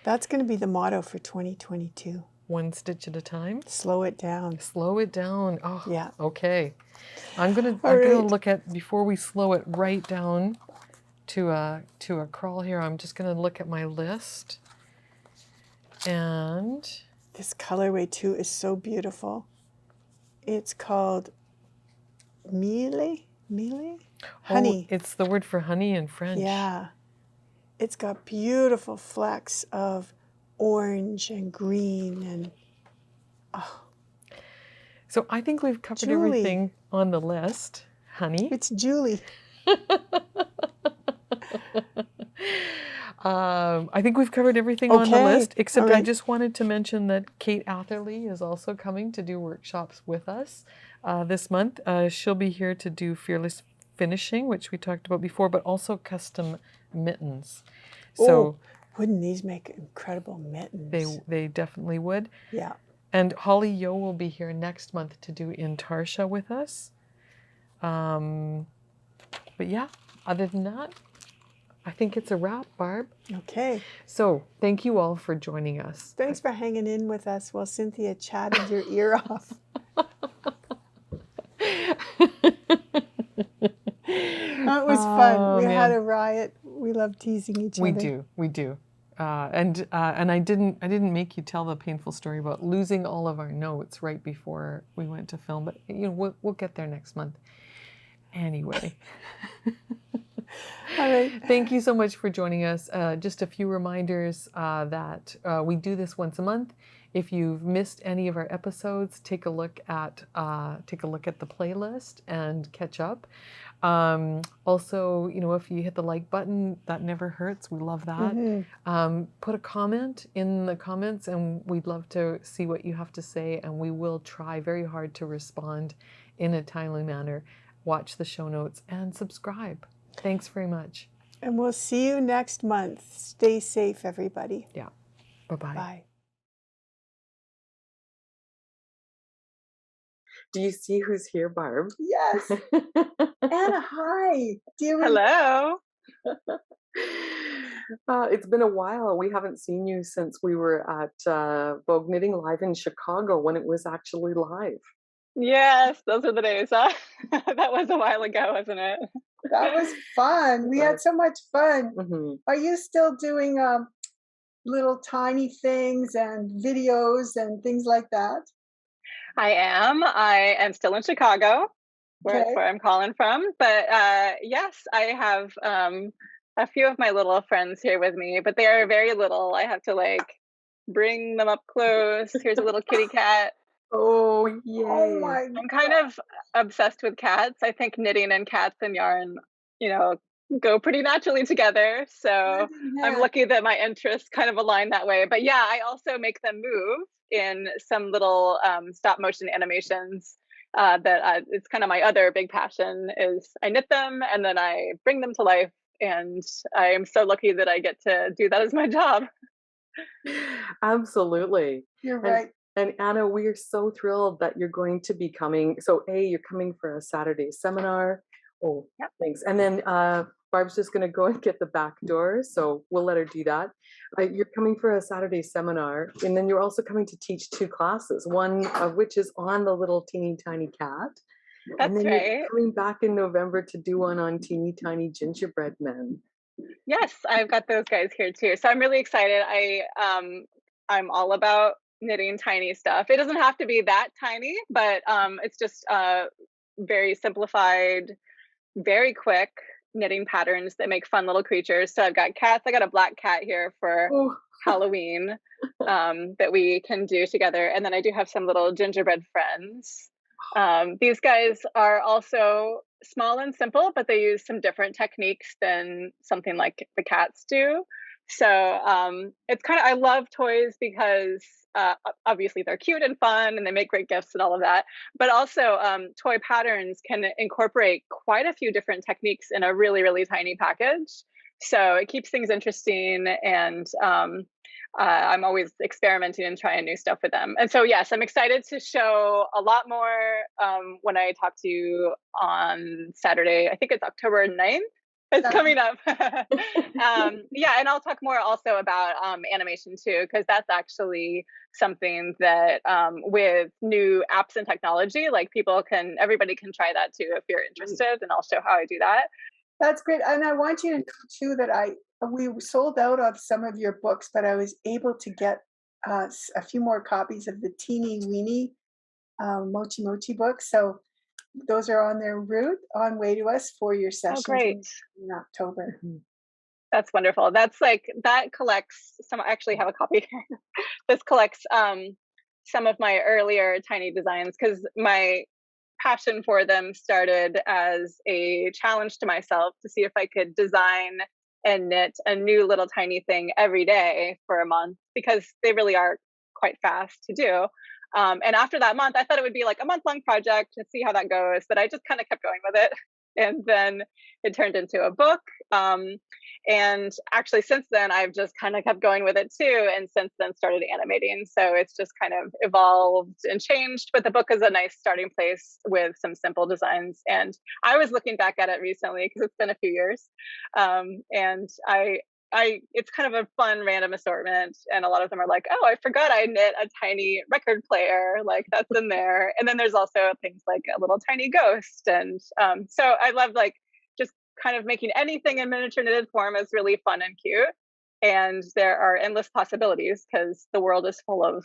That's going to be the motto for 2022. One stitch at a time. Slow it down. Slow it down. Oh, yeah. Okay. I'm gonna look at, before we slow it right down to a crawl here. I'm just gonna look at my list. And this colorway too is so beautiful. It's called Mealy? Honey. Oh, it's the word for honey in French. Yeah. It's got beautiful flecks of orange and green and So I think we've covered everything on the list, honey. It's Julie. I think we've covered everything on the list, except I just wanted to mention that Kate Atherley is also coming to do workshops with us this month. She'll be here to do Fearless Finishing, which we talked about before, but also custom mittens. So wouldn't these make incredible mittens? They definitely would. Yeah. And Holli Yeoh will be here next month to do Intarsha with us. But yeah, other than that, I think it's a wrap, Barb. Okay. So thank you all for joining us. Thanks for hanging in with us while Cynthia chatted your ear off. It was fun. We had a riot. We love teasing each other. We do. And I didn't make you tell the painful story about losing all of our notes right before we went to film, but you know we'll get there next month. Anyway. All right. Thank you so much for joining us. Just a few reminders that we do this once a month. If you've missed any of our episodes, take a look at the playlist and catch up. Also, you know, if you hit the like button, that never hurts. We love that. Put a comment in the comments, and we'd love to see what you have to say, and we will try very hard to respond in a timely manner. Watch the show notes and subscribe. Thanks very much. And we'll see you next month. Stay safe, everybody. Yeah. Bye-bye. Bye. Do you see who's here, Barb? Yes. Anna, hi. Hello. It's been a while. We haven't seen you since we were at Vogue Knitting Live in Chicago when it was actually live. Yes, those are the days. That was a while ago, wasn't it? That was fun. We had so much fun. Are you still doing little tiny things and videos and things like that? I am still in Chicago, where I'm calling from. But yes, I have a few of my little friends here with me, but they are very little. I have to like bring them up close. Here's a little kitty cat. Oh, yay. Oh my God. I'm kind of obsessed with cats. I think knitting and cats and yarn, you know, go pretty naturally together. So I'm lucky that my interests kind of align that way. But yeah, I also make them move in some little stop motion animations that it's kind of my other big passion is I knit them and then I bring them to life. And I am so lucky that I get to do that as my job. Absolutely. You're right. And Anna, we are so thrilled that you're going to be coming. So you're coming for a Saturday seminar. Oh, yeah. Thanks. And then Barb's just going to go and get the back door. So we'll let her do that. You're coming for a Saturday seminar. And then you're also coming to teach 2 classes, one of which is on the little teeny tiny cat. That's And then right. you're coming back in November to do one on teeny tiny gingerbread men. Yes, I've got those guys here too. So I'm really excited. I'm all about knitting tiny stuff. It doesn't have to be that tiny, but it's just very simplified, very quick knitting patterns that make fun little creatures. So I've got cats. I got a black cat here for Halloween that we can do together. And then I do have some little gingerbread friends. These guys are also small and simple, but they use some different techniques than something like the cats do. So it's kind of, I love toys because obviously they're cute and fun and they make great gifts and all of that, but also toy patterns can incorporate quite a few different techniques in a really, really tiny package. So it keeps things interesting, and I'm always experimenting and trying new stuff with them. And so, yes, I'm excited to show a lot more when I talk to you on Saturday. I think it's October 9th. It's coming up. Yeah, and I'll talk more also about animation too, because that's actually something that with new apps and technology, like everybody can try that too if you're interested, and I'll show how I do that. That's great. And I want you to know too that we sold out of some of your books, but I was able to get a few more copies of the teeny weeny Mochi books. So those are on their route, on way to us for your session in October. That's wonderful. That collects some. I actually have a copy here. This collects some of my earlier tiny designs, because my passion for them started as a challenge to myself to see if I could design and knit a new little tiny thing every day for a month, because they really are quite fast to do. And after that month, I thought it would be like a month-long project to see how that goes, but I just kind of kept going with it. And then it turned into a book. And actually, since then, I've just kind of kept going with it too. And since then, started animating. So it's just kind of evolved and changed. But the book is a nice starting place with some simple designs. And I was looking back at it recently because it's been a few years. And it's kind of a fun random assortment, and a lot of them are like, oh, I forgot I knit a tiny record player, like that's in there. And then there's also things like a little tiny ghost, and so I love just kind of making anything in miniature knitted form is really fun and cute, and there are endless possibilities because the world is full of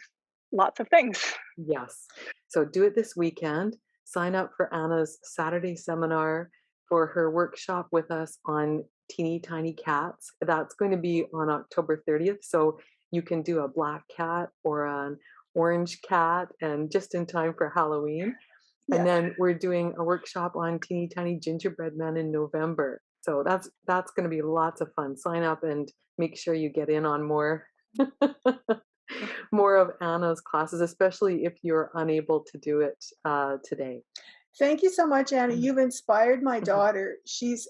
lots of things. Yes, so do it this weekend. Sign up for Anna's Saturday seminar for her workshop with us on teeny tiny cats. That's going to be on October 30th, so you can do a black cat or an orange cat, and just in time for Halloween. And then we're doing a workshop on teeny tiny gingerbread men in November, so that's going to be lots of fun. Sign up and make sure you get in on more more of Anna's classes, especially if you're unable to do it today. Thank you so much, Anna. You've inspired my daughter. She's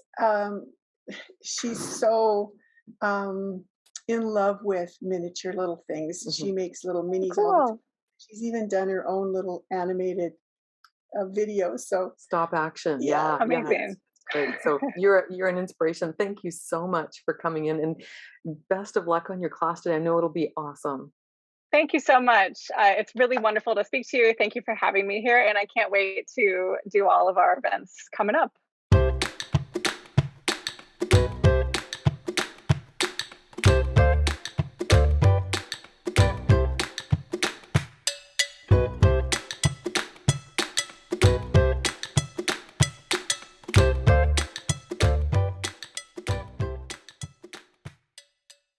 so in love with miniature little things. She makes little minis all the time. She's even done her own little animated videos. So stop action. Amazing. Great. So you're an inspiration. Thank you so much for coming in, and best of luck on your class today. I know it'll be awesome. Thank you so much. It's really wonderful to speak to you. Thank you for having me here, and I can't wait to do all of our events coming up.